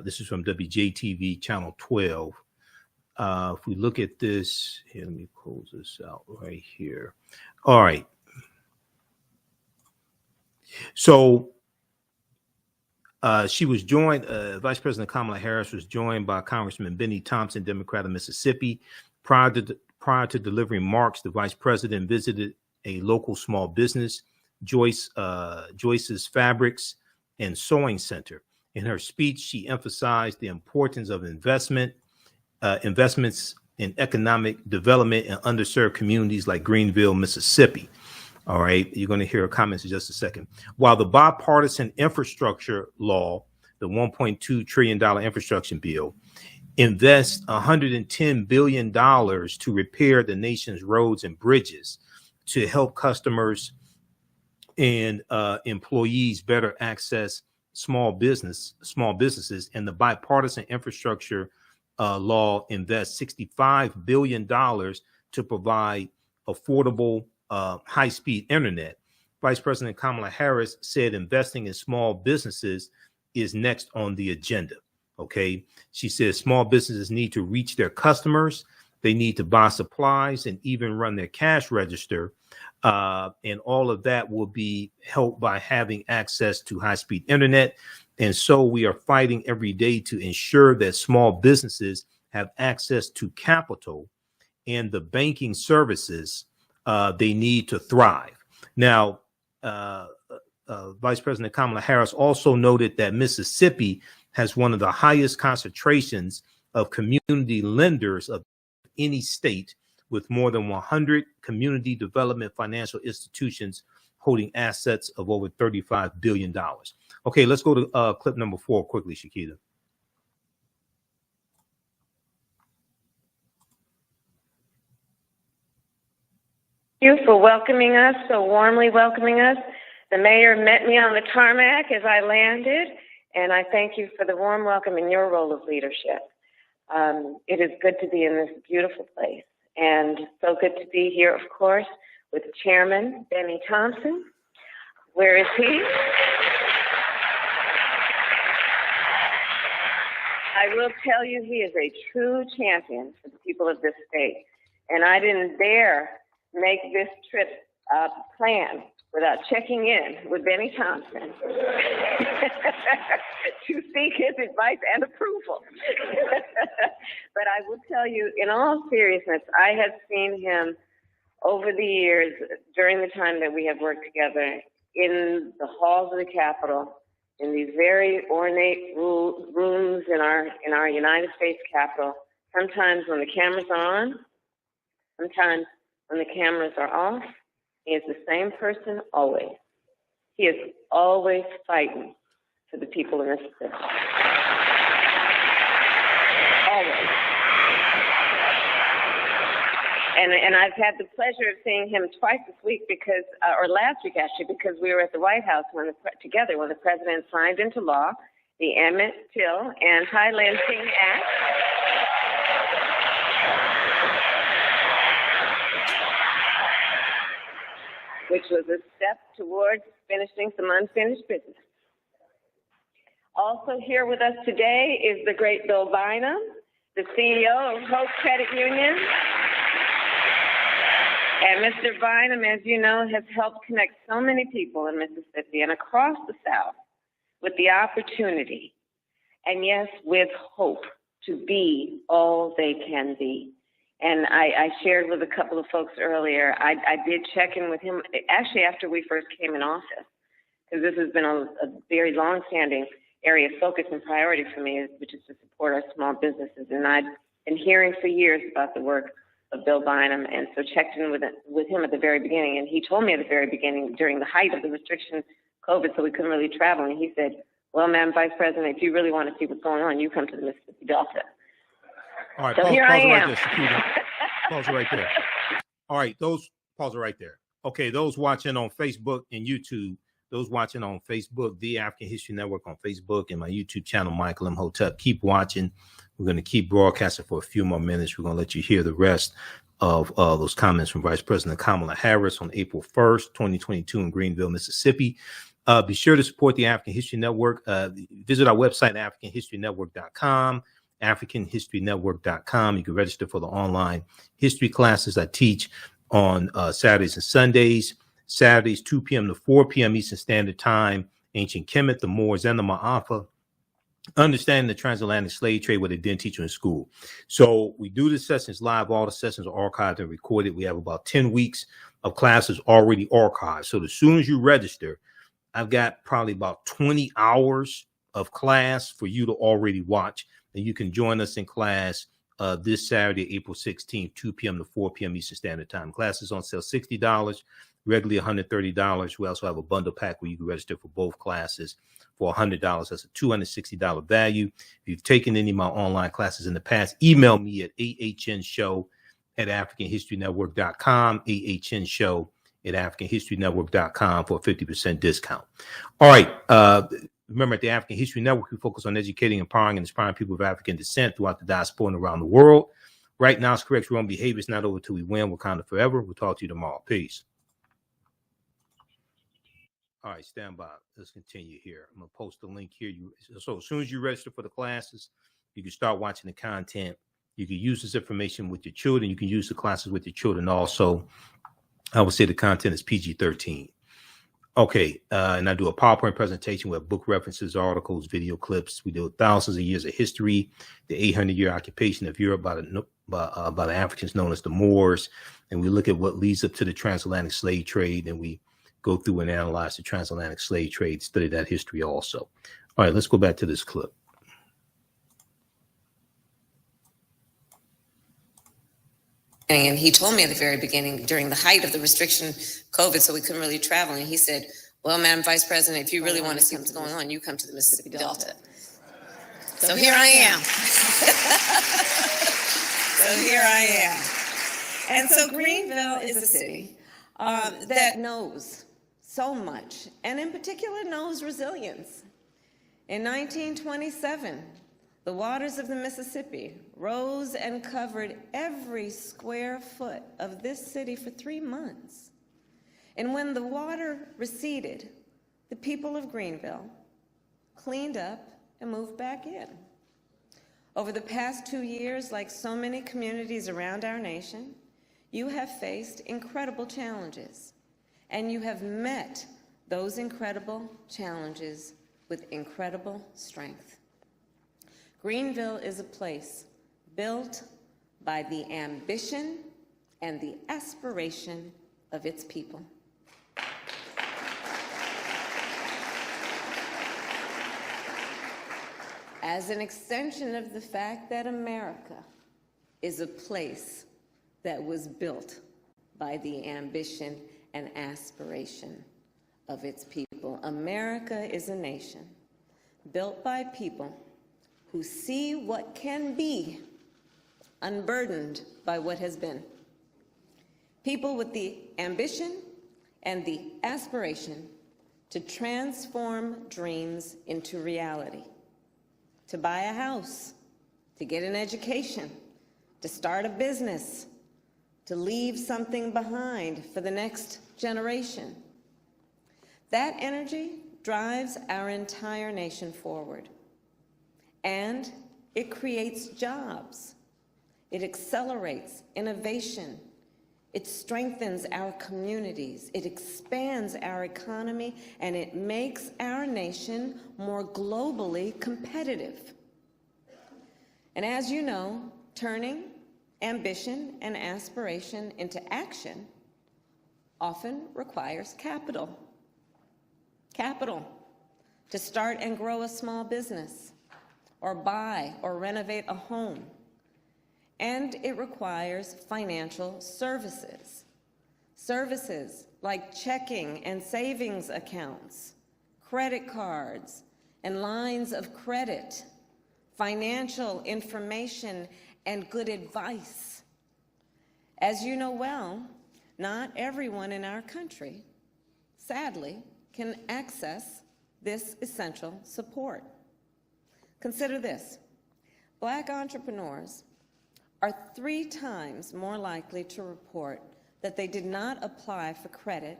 this is from WJTV Channel 12. If we look at this, here, let me close this out right here. All right. So she was joined, Vice President Kamala Harris was joined by Congressman Benny Thompson, Democrat of Mississippi. Prior to delivering remarks, the Vice President visited a local small business, Joyce's Fabrics and Sewing Center. In her speech, she emphasized the importance of investments in economic development in underserved communities like Greenville, Mississippi. All right, you're going to hear her comments in just a second. While the bipartisan infrastructure law, the $1.2 trillion infrastructure bill, invests $110 billion to repair the nation's roads and bridges, to help customers and employees better access small businesses, and the bipartisan infrastructure law invests $65 billion to provide affordable high-speed internet. Vice President Kamala Harris said investing in small businesses is next on the agenda. Okay, she says small businesses need to reach their customers. They need to buy supplies and even run their cash register. And all of that will be helped by having access to high-speed internet. And so we are fighting every day to ensure that small businesses have access to capital and the banking services they need to thrive. Now, Vice President Kamala Harris also noted that Mississippi has one of the highest concentrations of community lenders of any state, with more than 100 community development financial institutions holding assets of over $35 billion. Okay, let's go to clip number 4 quickly, Shakita. Thank you for welcoming us, so warmly welcoming us. The mayor met me on the tarmac as I landed, and I thank you for the warm welcome in your role of leadership. It is good to be in this beautiful place, and so good to be here, of course, with Chairman Benny Thompson. Where is he? I will tell you, he is a true champion for the people of this state. And I didn't dare make this trip plan without checking in with Benny Thompson to seek his advice and approval. But I will tell you, in all seriousness, I have seen him over the years, during the time that we have worked together, in the halls of the Capitol, in these very ornate rooms in our United States Capitol, sometimes when the cameras are on, sometimes when the cameras are off. He is the same person always. He is always fighting for the people of Mississippi. Always. And I've had the pleasure of seeing him twice this week because, or last week actually, because we were at the White House together when the president signed into law the Emmett Till Anti-Lynching Act. Which was a step towards finishing some unfinished business. Also here with us today is the great Bill Bynum, the CEO of Hope Credit Union. And Mr. Bynum, as you know, has helped connect so many people in Mississippi and across the South with the opportunity, and yes, with hope, to be all they can be. And I shared with a couple of folks earlier, I did check in with him, actually after we first came in office, because this has been a very long-standing area of focus and priority for me, which is to support our small businesses. And I've been hearing for years about the work of Bill Bynum, and so checked in with him at the very beginning. And he told me at the very beginning, during the height of the restrictions, COVID, so we couldn't really travel, and he said, well, Madam Vice President, if you really want to see what's going on, you come to the Mississippi Delta. All right, So pause, here pause I it right am. there, Shakira. Pause it right there. All right, pause it right there. Okay, those watching on Facebook and YouTube, those watching on Facebook, The African History Network on Facebook, and my YouTube channel, Michael Imhotep, keep watching. We're going to keep broadcasting for a few more minutes. We're going to let you hear the rest of those comments from Vice President Kamala Harris on April 1st, 2022 in Greenville, Mississippi. Be sure to support the African History Network. Visit our website, AfricanHistoryNetwork.com. AfricanHistoryNetwork.com. You can register for the online history classes I teach on Saturdays and Sundays. Saturdays, 2 p.m. to 4 p.m. Eastern Standard Time. Ancient Kemet, the Moors, and the Maafa. Understanding the transatlantic slave trade, what they didn't teach you in school. So we do the sessions live. All the sessions are archived and recorded. We have about 10 weeks of classes already archived. So as soon as you register, I've got probably about 20 hours of class for you to already watch. And you can join us in class this Saturday, April 16th, 2 p.m. to 4 p.m. Eastern Standard Time. Classes on sale $60, regularly $130. We also have a bundle pack where you can register for both classes for $100. That's a $260 value. If you've taken any of my online classes in the past, email me at AHNShow@AfricanHistoryNetwork.com, AHNShow@AfricanHistoryNetwork.com for a 50% discount. All right. Remember, at the African History Network, we focus on educating, empowering, and inspiring people of African descent throughout the diaspora and around the world. Right now, it's correct wrong behavior. It's not over till we win. We're kind of forever. We'll talk to you tomorrow. Peace. All right, stand by. Let's continue here. I'm going to post the link here. So as soon as you register for the classes, you can start watching the content. You can use this information with your children. You can use the classes with your children also. I would say the content is PG-13. Okay, and I do a PowerPoint presentation with book references, articles, video clips. We do thousands of years of history, the 800-year occupation of Europe by the Africans known as the Moors, and we look at what leads up to the transatlantic slave trade, and we go through and analyze the transatlantic slave trade, study that history also. All right, let's go back to this clip. And he told me at the very beginning, during the height of the restriction, COVID, so we couldn't really travel. And he said, well, Madam Vice President, if you really want to see what's going on, you come to the Mississippi Delta. So here I am. And so Greenville is a city that knows so much, and in particular knows resilience. In 1927, the waters of the Mississippi rose and covered every square foot of this city for 3 months. And when the water receded, the people of Greenville cleaned up and moved back in. Over the past 2 years, like so many communities around our nation, you have faced incredible challenges, and you have met those incredible challenges with incredible strength. Greenville is a place built by the ambition and the aspiration of its people. As an extension of the fact that America is a place that was built by the ambition and aspiration of its people. America is a nation built by people who see what can be unburdened by what has been. People with the ambition and the aspiration to transform dreams into reality, to buy a house, to get an education, to start a business, to leave something behind for the next generation. That energy drives our entire nation forward, and it creates jobs. It accelerates innovation. It strengthens our communities. It expands our economy, and it makes our nation more globally competitive. And as you know, turning ambition and aspiration into action often requires capital. Capital to start and grow a small business, or buy or renovate a home. And it requires financial services. Services like checking and savings accounts, credit cards, and lines of credit, financial information, and good advice. As you know well, not everyone in our country, sadly, can access this essential support. Consider this: Black entrepreneurs are 3 times more likely to report that they did not apply for credit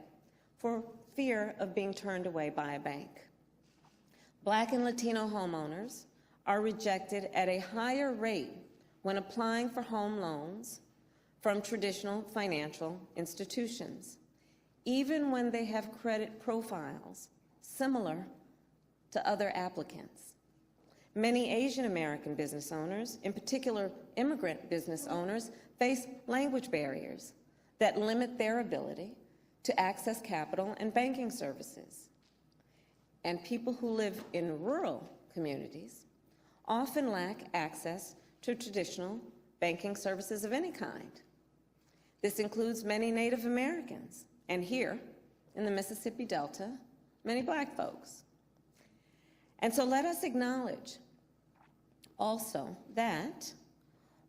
for fear of being turned away by a bank. Black and Latino homeowners are rejected at a higher rate when applying for home loans from traditional financial institutions, even when they have credit profiles similar to other applicants. Many Asian American business owners, in particular immigrant business owners, face language barriers that limit their ability to access capital and banking services. And people who live in rural communities often lack access to traditional banking services of any kind. This includes many Native Americans, and here in the Mississippi Delta, many Black folks. And so let us acknowledge also that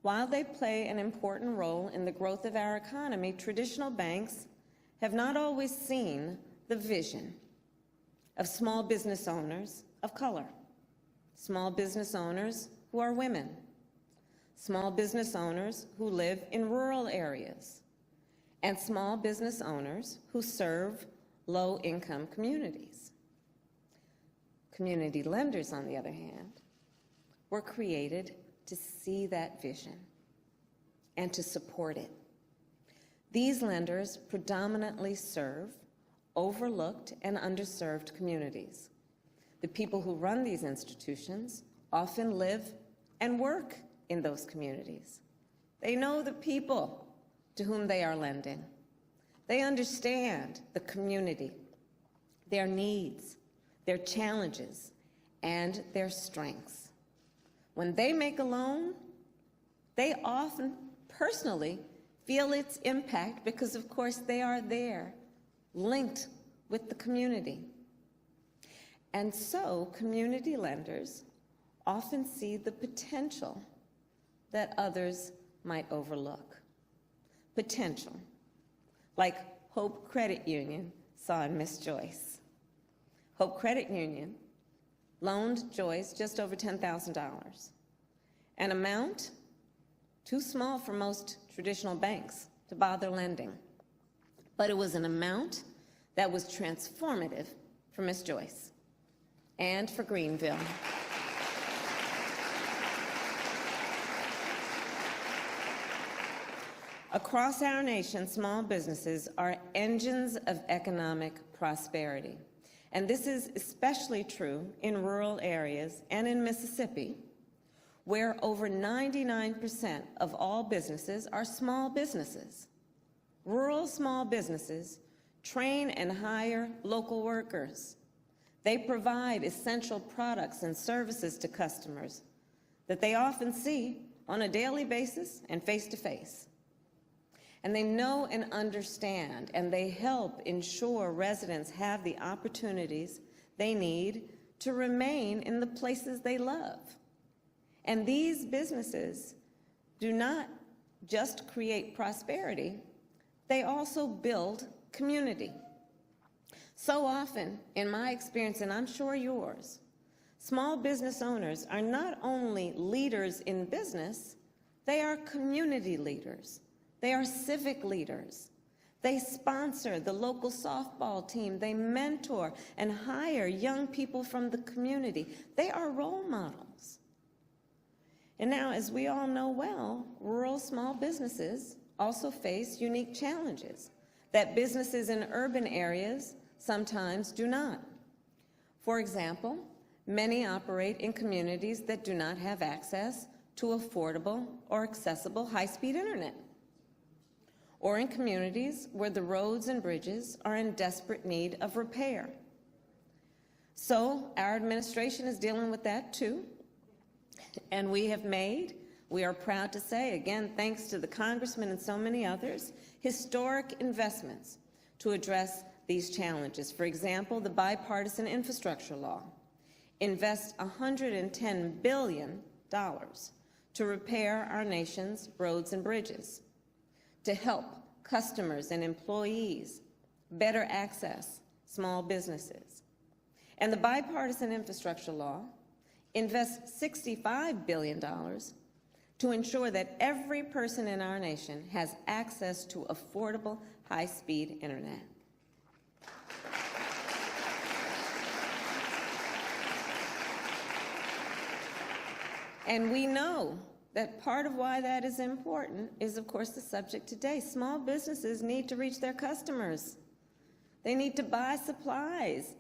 while they play an important role in the growth of our economy, traditional banks have not always seen the vision of small business owners of color, small business owners who are women, small business owners who live in rural areas, and small business owners who serve low-income communities. Community lenders, on the other hand, were created to see that vision and to support it. These lenders predominantly serve overlooked and underserved communities. The people who run these institutions often live and work in those communities. They know the people to whom they are lending. They understand the community, their needs, their challenges, and their strengths. When they make a loan, they often personally feel its impact because, of course, they are there, linked with the community. And so community lenders often see the potential that others might overlook. Potential, like Hope Credit Union saw in Miss Joyce. Hope Credit Union loaned Joyce just over $10,000, an amount too small for most traditional banks to bother lending. But it was an amount that was transformative for Miss Joyce and for Greenville. Across our nation, small businesses are engines of economic prosperity. And this is especially true in rural areas and in Mississippi, where over 99% of all businesses are small businesses. Rural small businesses train and hire local workers. They provide essential products and services to customers that they often see on a daily basis and face-to-face. And they know and understand, and they help ensure residents have the opportunities they need to remain in the places they love. And these businesses do not just create prosperity, they also build community. So often, in my experience, and I'm sure yours, small business owners are not only leaders in business, they are community leaders. They are civic leaders. They sponsor the local softball team. They mentor and hire young people from the community. They are role models. And now, as we all know well, rural small businesses also face unique challenges that businesses in urban areas sometimes do not. For example, many operate in communities that do not have access to affordable or accessible high-speed internet, or in communities where the roads and bridges are in desperate need of repair. So our administration is dealing with that too, and we are proud to say, again, thanks to the congressman and so many others, historic investments to address these challenges. For example, the bipartisan infrastructure law invests $110 billion to repair our nation's roads and bridges, to help customers and employees better access small businesses. And the bipartisan infrastructure law invests $65 billion to ensure that every person in our nation has access to affordable high-speed internet. And we know that part of why that is important is, of course, the subject today. Small businesses need to reach their customers. They need to buy supplies,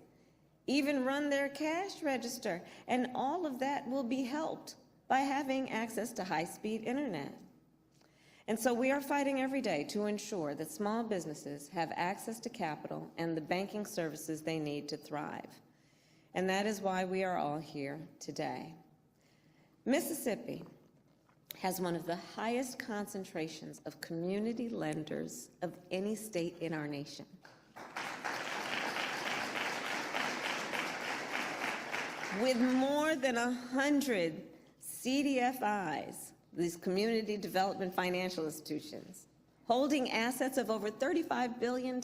even run their cash register, and all of that will be helped by having access to high-speed internet. And so we are fighting every day to ensure that small businesses have access to capital and the banking services they need to thrive. And that is why we are all here today. Mississippi has one of the highest concentrations of community lenders of any state in our nation. With more than 100 CDFIs, these community development financial institutions, holding assets of over $35 billion.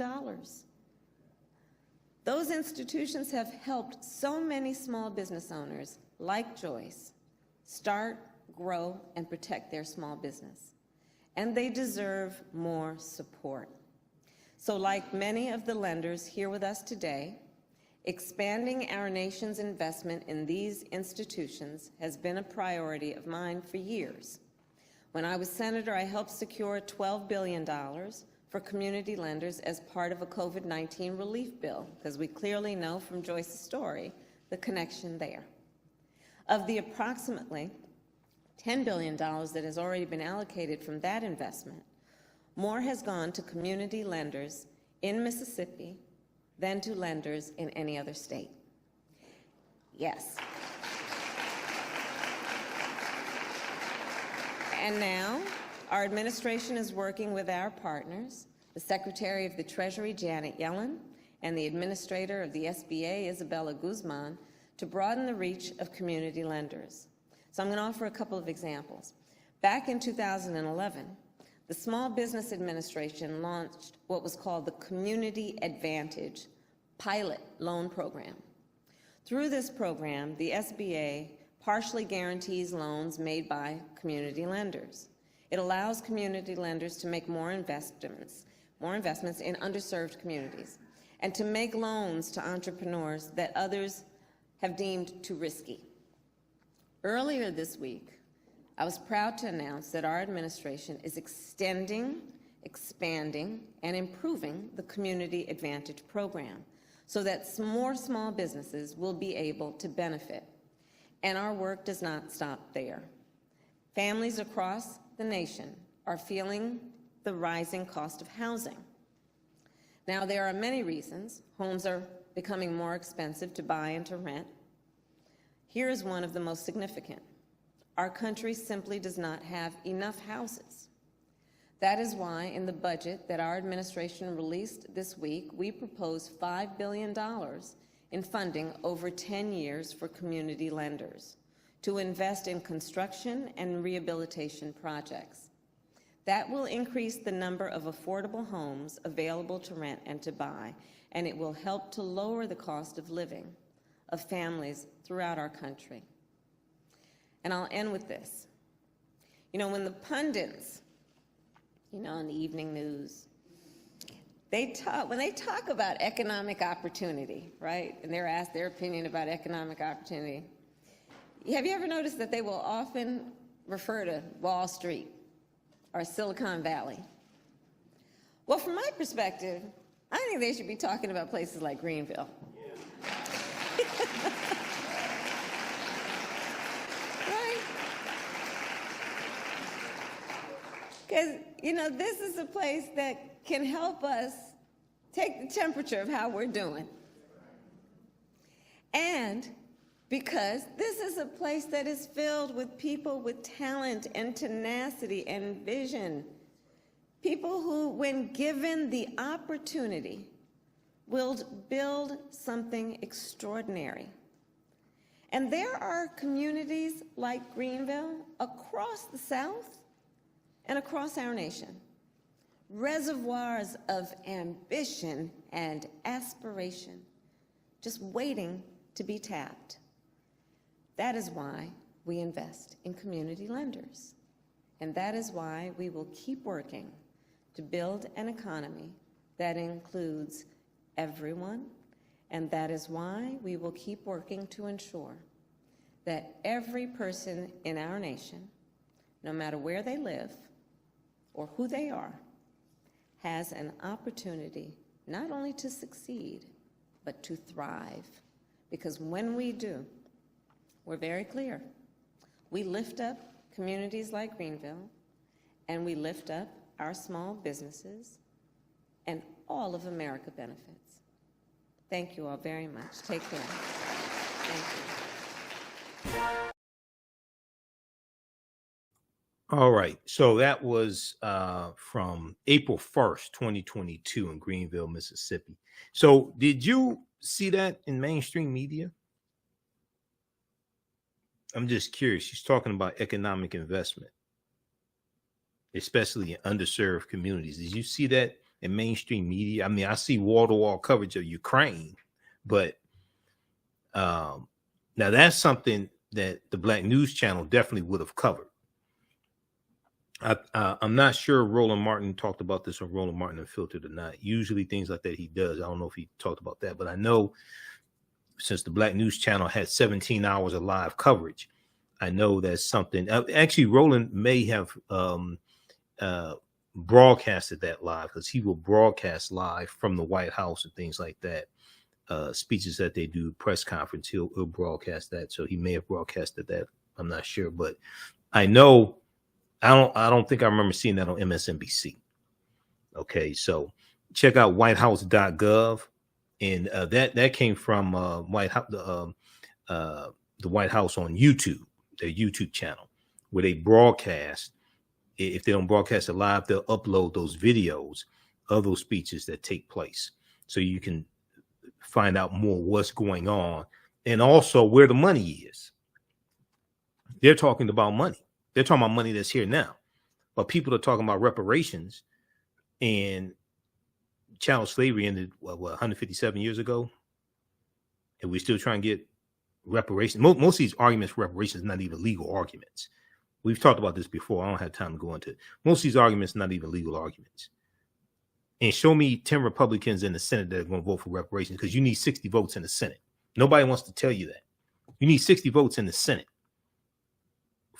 Those institutions have helped so many small business owners, like Joyce, start, grow, and protect their small business. And they deserve more support. So like many of the lenders here with us today, expanding our nation's investment in these institutions has been a priority of mine for years. When I was senator, I helped secure $12 billion for community lenders as part of a COVID-19 relief bill, because we clearly know from Joyce's story the connection there. Of the approximately $10 billion that has already been allocated from that investment, more has gone to community lenders in Mississippi than to lenders in any other state. Yes. And now, our administration is working with our partners, the Secretary of the Treasury, Janet Yellen, and the Administrator of the SBA, Isabella Guzman, to broaden the reach of community lenders. So I'm going to offer a couple of examples. Back in 2011, the Small Business Administration launched what was called the Community Advantage Pilot Loan Program. Through this program, the SBA partially guarantees loans made by community lenders. It allows community lenders to make more investments in underserved communities, and to make loans to entrepreneurs that others have deemed too risky. Earlier this week, I was proud to announce that our administration is extending, expanding, and improving the Community Advantage program so that more small businesses will be able to benefit. And our work does not stop there. Families across the nation are feeling the rising cost of housing. Now, there are many reasons homes are becoming more expensive to buy and to rent. Here is one of the most significant. Our country simply does not have enough houses. That is why in the budget that our administration released this week, we proposed $5 billion in funding over 10 years for community lenders to invest in construction and rehabilitation projects. That will increase the number of affordable homes available to rent and to buy, and it will help to lower the cost of living of families throughout our country. And I'll end with this. You know, when the pundits, in the evening news, when they talk about economic opportunity, right, and they're asked their opinion about economic opportunity, have you ever noticed that they will often refer to Wall Street or Silicon Valley? Well, from my perspective, I think they should be talking about places like Greenville. Right? Because, this is a place that can help us take the temperature of how we're doing. And because this is a place that is filled with people with talent and tenacity and vision. People who, when given the opportunity, will build something extraordinary. And there are communities like Greenville across the South and across our nation, reservoirs of ambition and aspiration, just waiting to be tapped. That is why we invest in community lenders. And that is why we will keep working to build an economy that includes everyone. And that is why we will keep working to ensure that every person in our nation, no matter where they live or who they are, has an opportunity not only to succeed, but to thrive. Because when we do, we're very clear. We lift up communities like Greenville, and we lift up our small businesses, and all of America benefits. Thank you all very much. Take care. Thank you. All right. So that was from April 1st, 2022 in Greenville, Mississippi. So did you see that in mainstream media? I'm just curious. She's talking about economic investment, especially in underserved communities. Did you see that in mainstream media? I mean, I see wall-to-wall coverage of Ukraine, but now that's something that the Black News Channel definitely would have covered. I'm not sure Roland Martin talked about this on Roland Martin Unfiltered or not. Usually things like that he does. I don't know if he talked about that, but I know since the Black News Channel had 17 hours of live coverage, I know that's something. Actually, Roland may have broadcasted that live, because he will broadcast live from the White House and things like that. Speeches that they do, press conference, he'll broadcast that. So he may have broadcasted that. I'm not sure, but I know. I don't think I remember seeing that on MSNBC. Okay, so check out whitehouse.gov. And that came from the White House on YouTube, their YouTube channel, where they broadcast. If they don't broadcast it live, they'll upload those videos of those speeches that take place, so you can find out more what's going on and also where the money is. They're talking about money. They're talking about money that's here now, but people are talking about reparations, and child slavery ended, 157 years ago? And we're still trying to get reparations. Most of these arguments for reparations are not even legal arguments. We've talked about this before. I don't have time to go into it. Most of these arguments are not even legal arguments. And show me 10 Republicans in the Senate that are going to vote for reparations, because you need 60 votes in the Senate. Nobody wants to tell you that. You need 60 votes in the Senate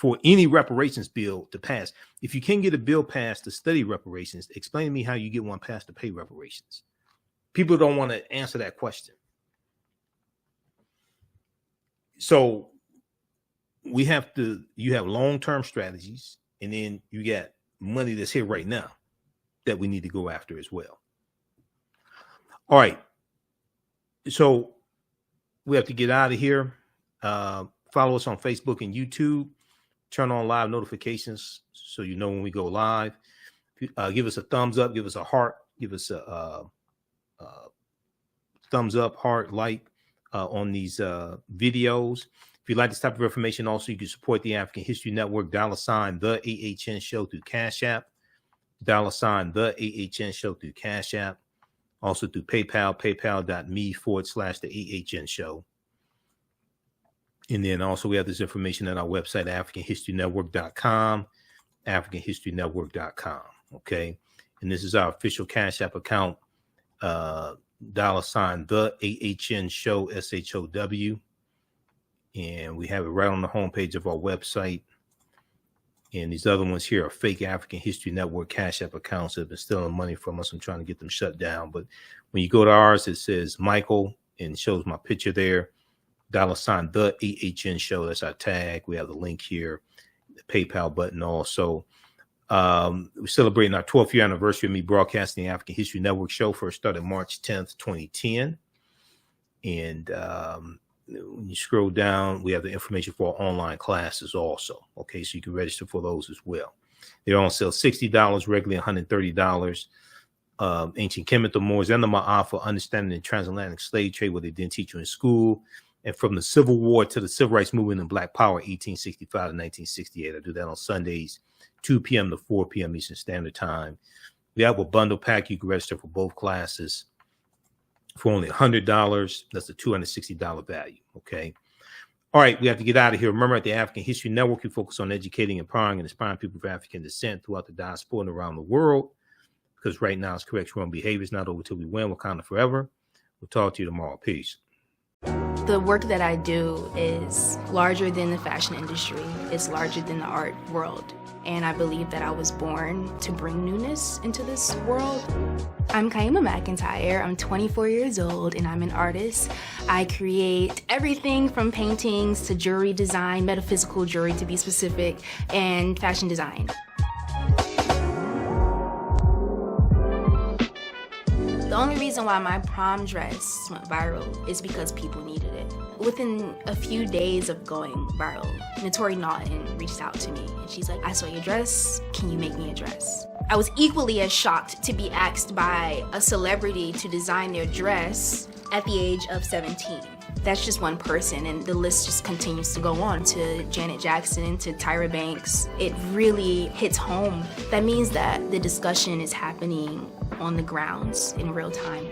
for any reparations bill to pass. If you can't get a bill passed to study reparations, explain to me how you get one passed to pay reparations. People don't want to answer that question. So you have long-term strategies, and then you got money that's here right now that we need to go after as well. All right. So we have to get out of here. Follow us on Facebook and YouTube. Turn on live notifications so you know when we go live. Give us a thumbs up. Give us a heart. Give us a thumbs up, heart, like on these videos. If you'd like this type of information, also you can support the African History Network, $ the AHN Show through Cash App, $ the AHN Show through Cash App, also through PayPal, paypal.me/the AHN Show. And then also we have this information at our website, AfricanHistoryNetwork.com, AfricanHistoryNetwork.com. Okay. And this is our official Cash App account, $ the AHN Show, SHOW. And we have it right on the homepage of our website. And these other ones here are fake African History Network Cash App accounts that have been stealing money from us. I'm trying to get them shut down. But when you go to ours, it says Michael and shows my picture there. $ the AHN Show. That's our tag. We have the link here, the PayPal button also. We're celebrating our 12th year anniversary of me broadcasting the African History Network show. First started March 10th, 2010. And when you scroll down, we have the information for our online classes also. Okay, so you can register for those as well. They're on sale $60, regularly $130. Ancient Kemet, the Moors, and the Maafa, understanding the transatlantic slave trade, what they didn't teach you in school. And from the Civil War to the Civil Rights Movement and Black Power, 1865 to 1968. I do that on Sundays, 2 p.m. to 4 p.m. Eastern Standard Time. We have a bundle pack. You can register for both classes for only $100. That's a $260 value. Okay. All right. We have to get out of here. Remember, at the African History Network, we focus on educating, empowering, and inspiring people of African descent throughout the diaspora and around the world. Because right now it's correct wrong behaviors, not over till we win. Wakanda forever. We'll talk to you tomorrow. Peace. The work that I do is larger than the fashion industry. It's larger than the art world. And I believe that I was born to bring newness into this world. I'm Kaima McIntyre. I'm 24 years old and I'm an artist. I create everything from paintings to jewelry design, metaphysical jewelry to be specific, and fashion design. The only reason why my prom dress went viral is because people needed it. Within a few days of going viral, Notori Naughton reached out to me and she's like, I saw your dress, can you make me a dress? I was equally as shocked to be asked by a celebrity to design their dress at the age of 17. That's just one person, and the list just continues to go on, to Janet Jackson, to Tyra Banks. It really hits home. That means that the discussion is happening on the grounds in real time.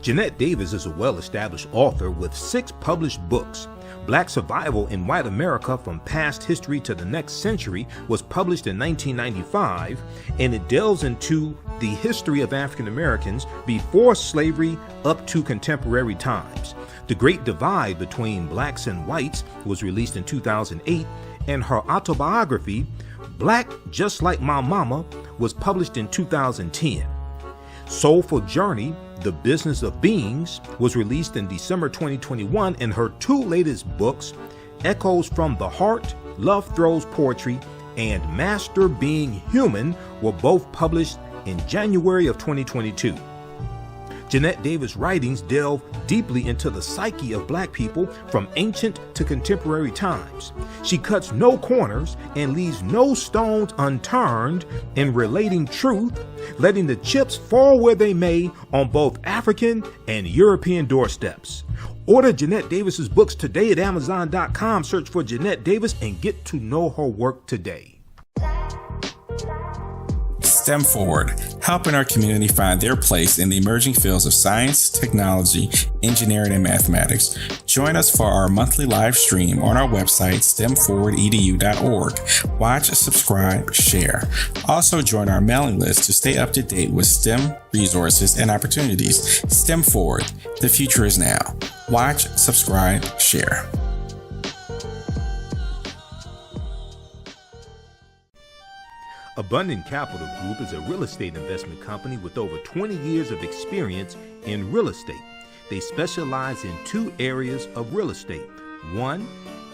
Jeanette Davis is a well-established author with 6 published books. Black Survival in White America from Past History to the Next Century was published in 1995, and it delves into the history of African Americans before slavery up to contemporary times. The Great Divide Between Blacks and Whites was released in 2008, and her autobiography, Black Just Like My Mama, was published in 2010. Soulful Journey, The Business of Beings, was released in December 2021, and her 2 latest books, Echoes from the Heart, Love Throws Poetry, and Master Being Human, were both published in January of 2022. Jeanette Davis' writings delve deeply into the psyche of Black people from ancient to contemporary times. She cuts no corners and leaves no stones unturned in relating truth, letting the chips fall where they may on both African and European doorsteps. Order Jeanette Davis's books today at Amazon.com. Search for Jeanette Davis and get to know her work today. STEM Forward, helping our community find their place in the emerging fields of science, technology, engineering, and mathematics. Join us for our monthly live stream on our website, stemforwardedu.org. Watch, subscribe, share. Also join our mailing list to stay up to date with STEM resources and opportunities. STEM Forward, the future is now. Watch, subscribe, share. Abundant Capital Group is a real estate investment company with over 20 years of experience in real estate. They specialize in two areas of real estate. One,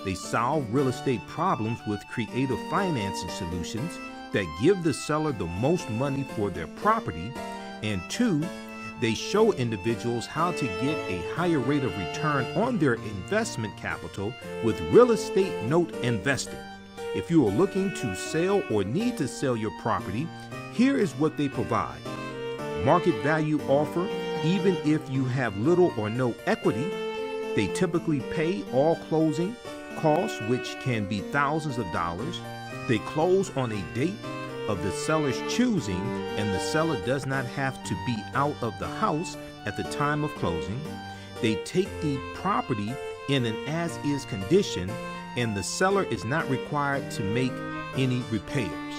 they solve real estate problems with creative financing solutions that give the seller the most money for their property. And two, they show individuals how to get a higher rate of return on their investment capital with real estate note investing. If you are looking to sell or need to sell your property, here is what they provide. Market value offer, even if you have little or no equity. They typically pay all closing costs, which can be thousands of dollars. They close on a date of the seller's choosing, and the seller does not have to be out of the house at the time of closing. They take the property in an as-is condition, and the seller is not required to make any repairs.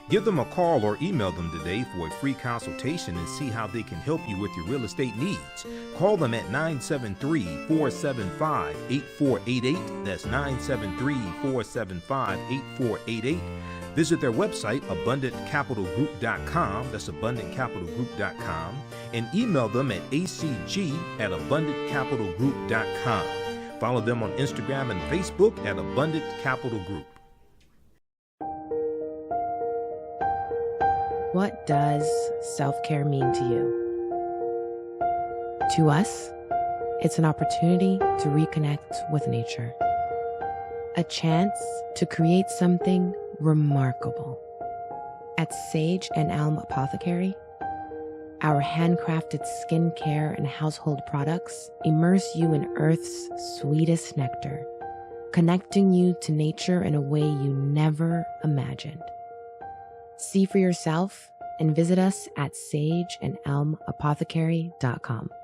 Give them a call or email them today for a free consultation and see how they can help you with your real estate needs. Call them at 973-475-8488. That's 973-475-8488. Visit their website, abundantcapitalgroup.com. That's abundantcapitalgroup.com. And email them at acg@abundantcapitalgroup.com. Follow them on Instagram and Facebook at Abundant Capital Group. What does self-care mean to you? To us, it's an opportunity to reconnect with nature. A chance to create something remarkable. At Sage and Elm Apothecary, our handcrafted skincare and household products immerse you in Earth's sweetest nectar, connecting you to nature in a way you never imagined. See for yourself and visit us at sageandelmapothecary.com.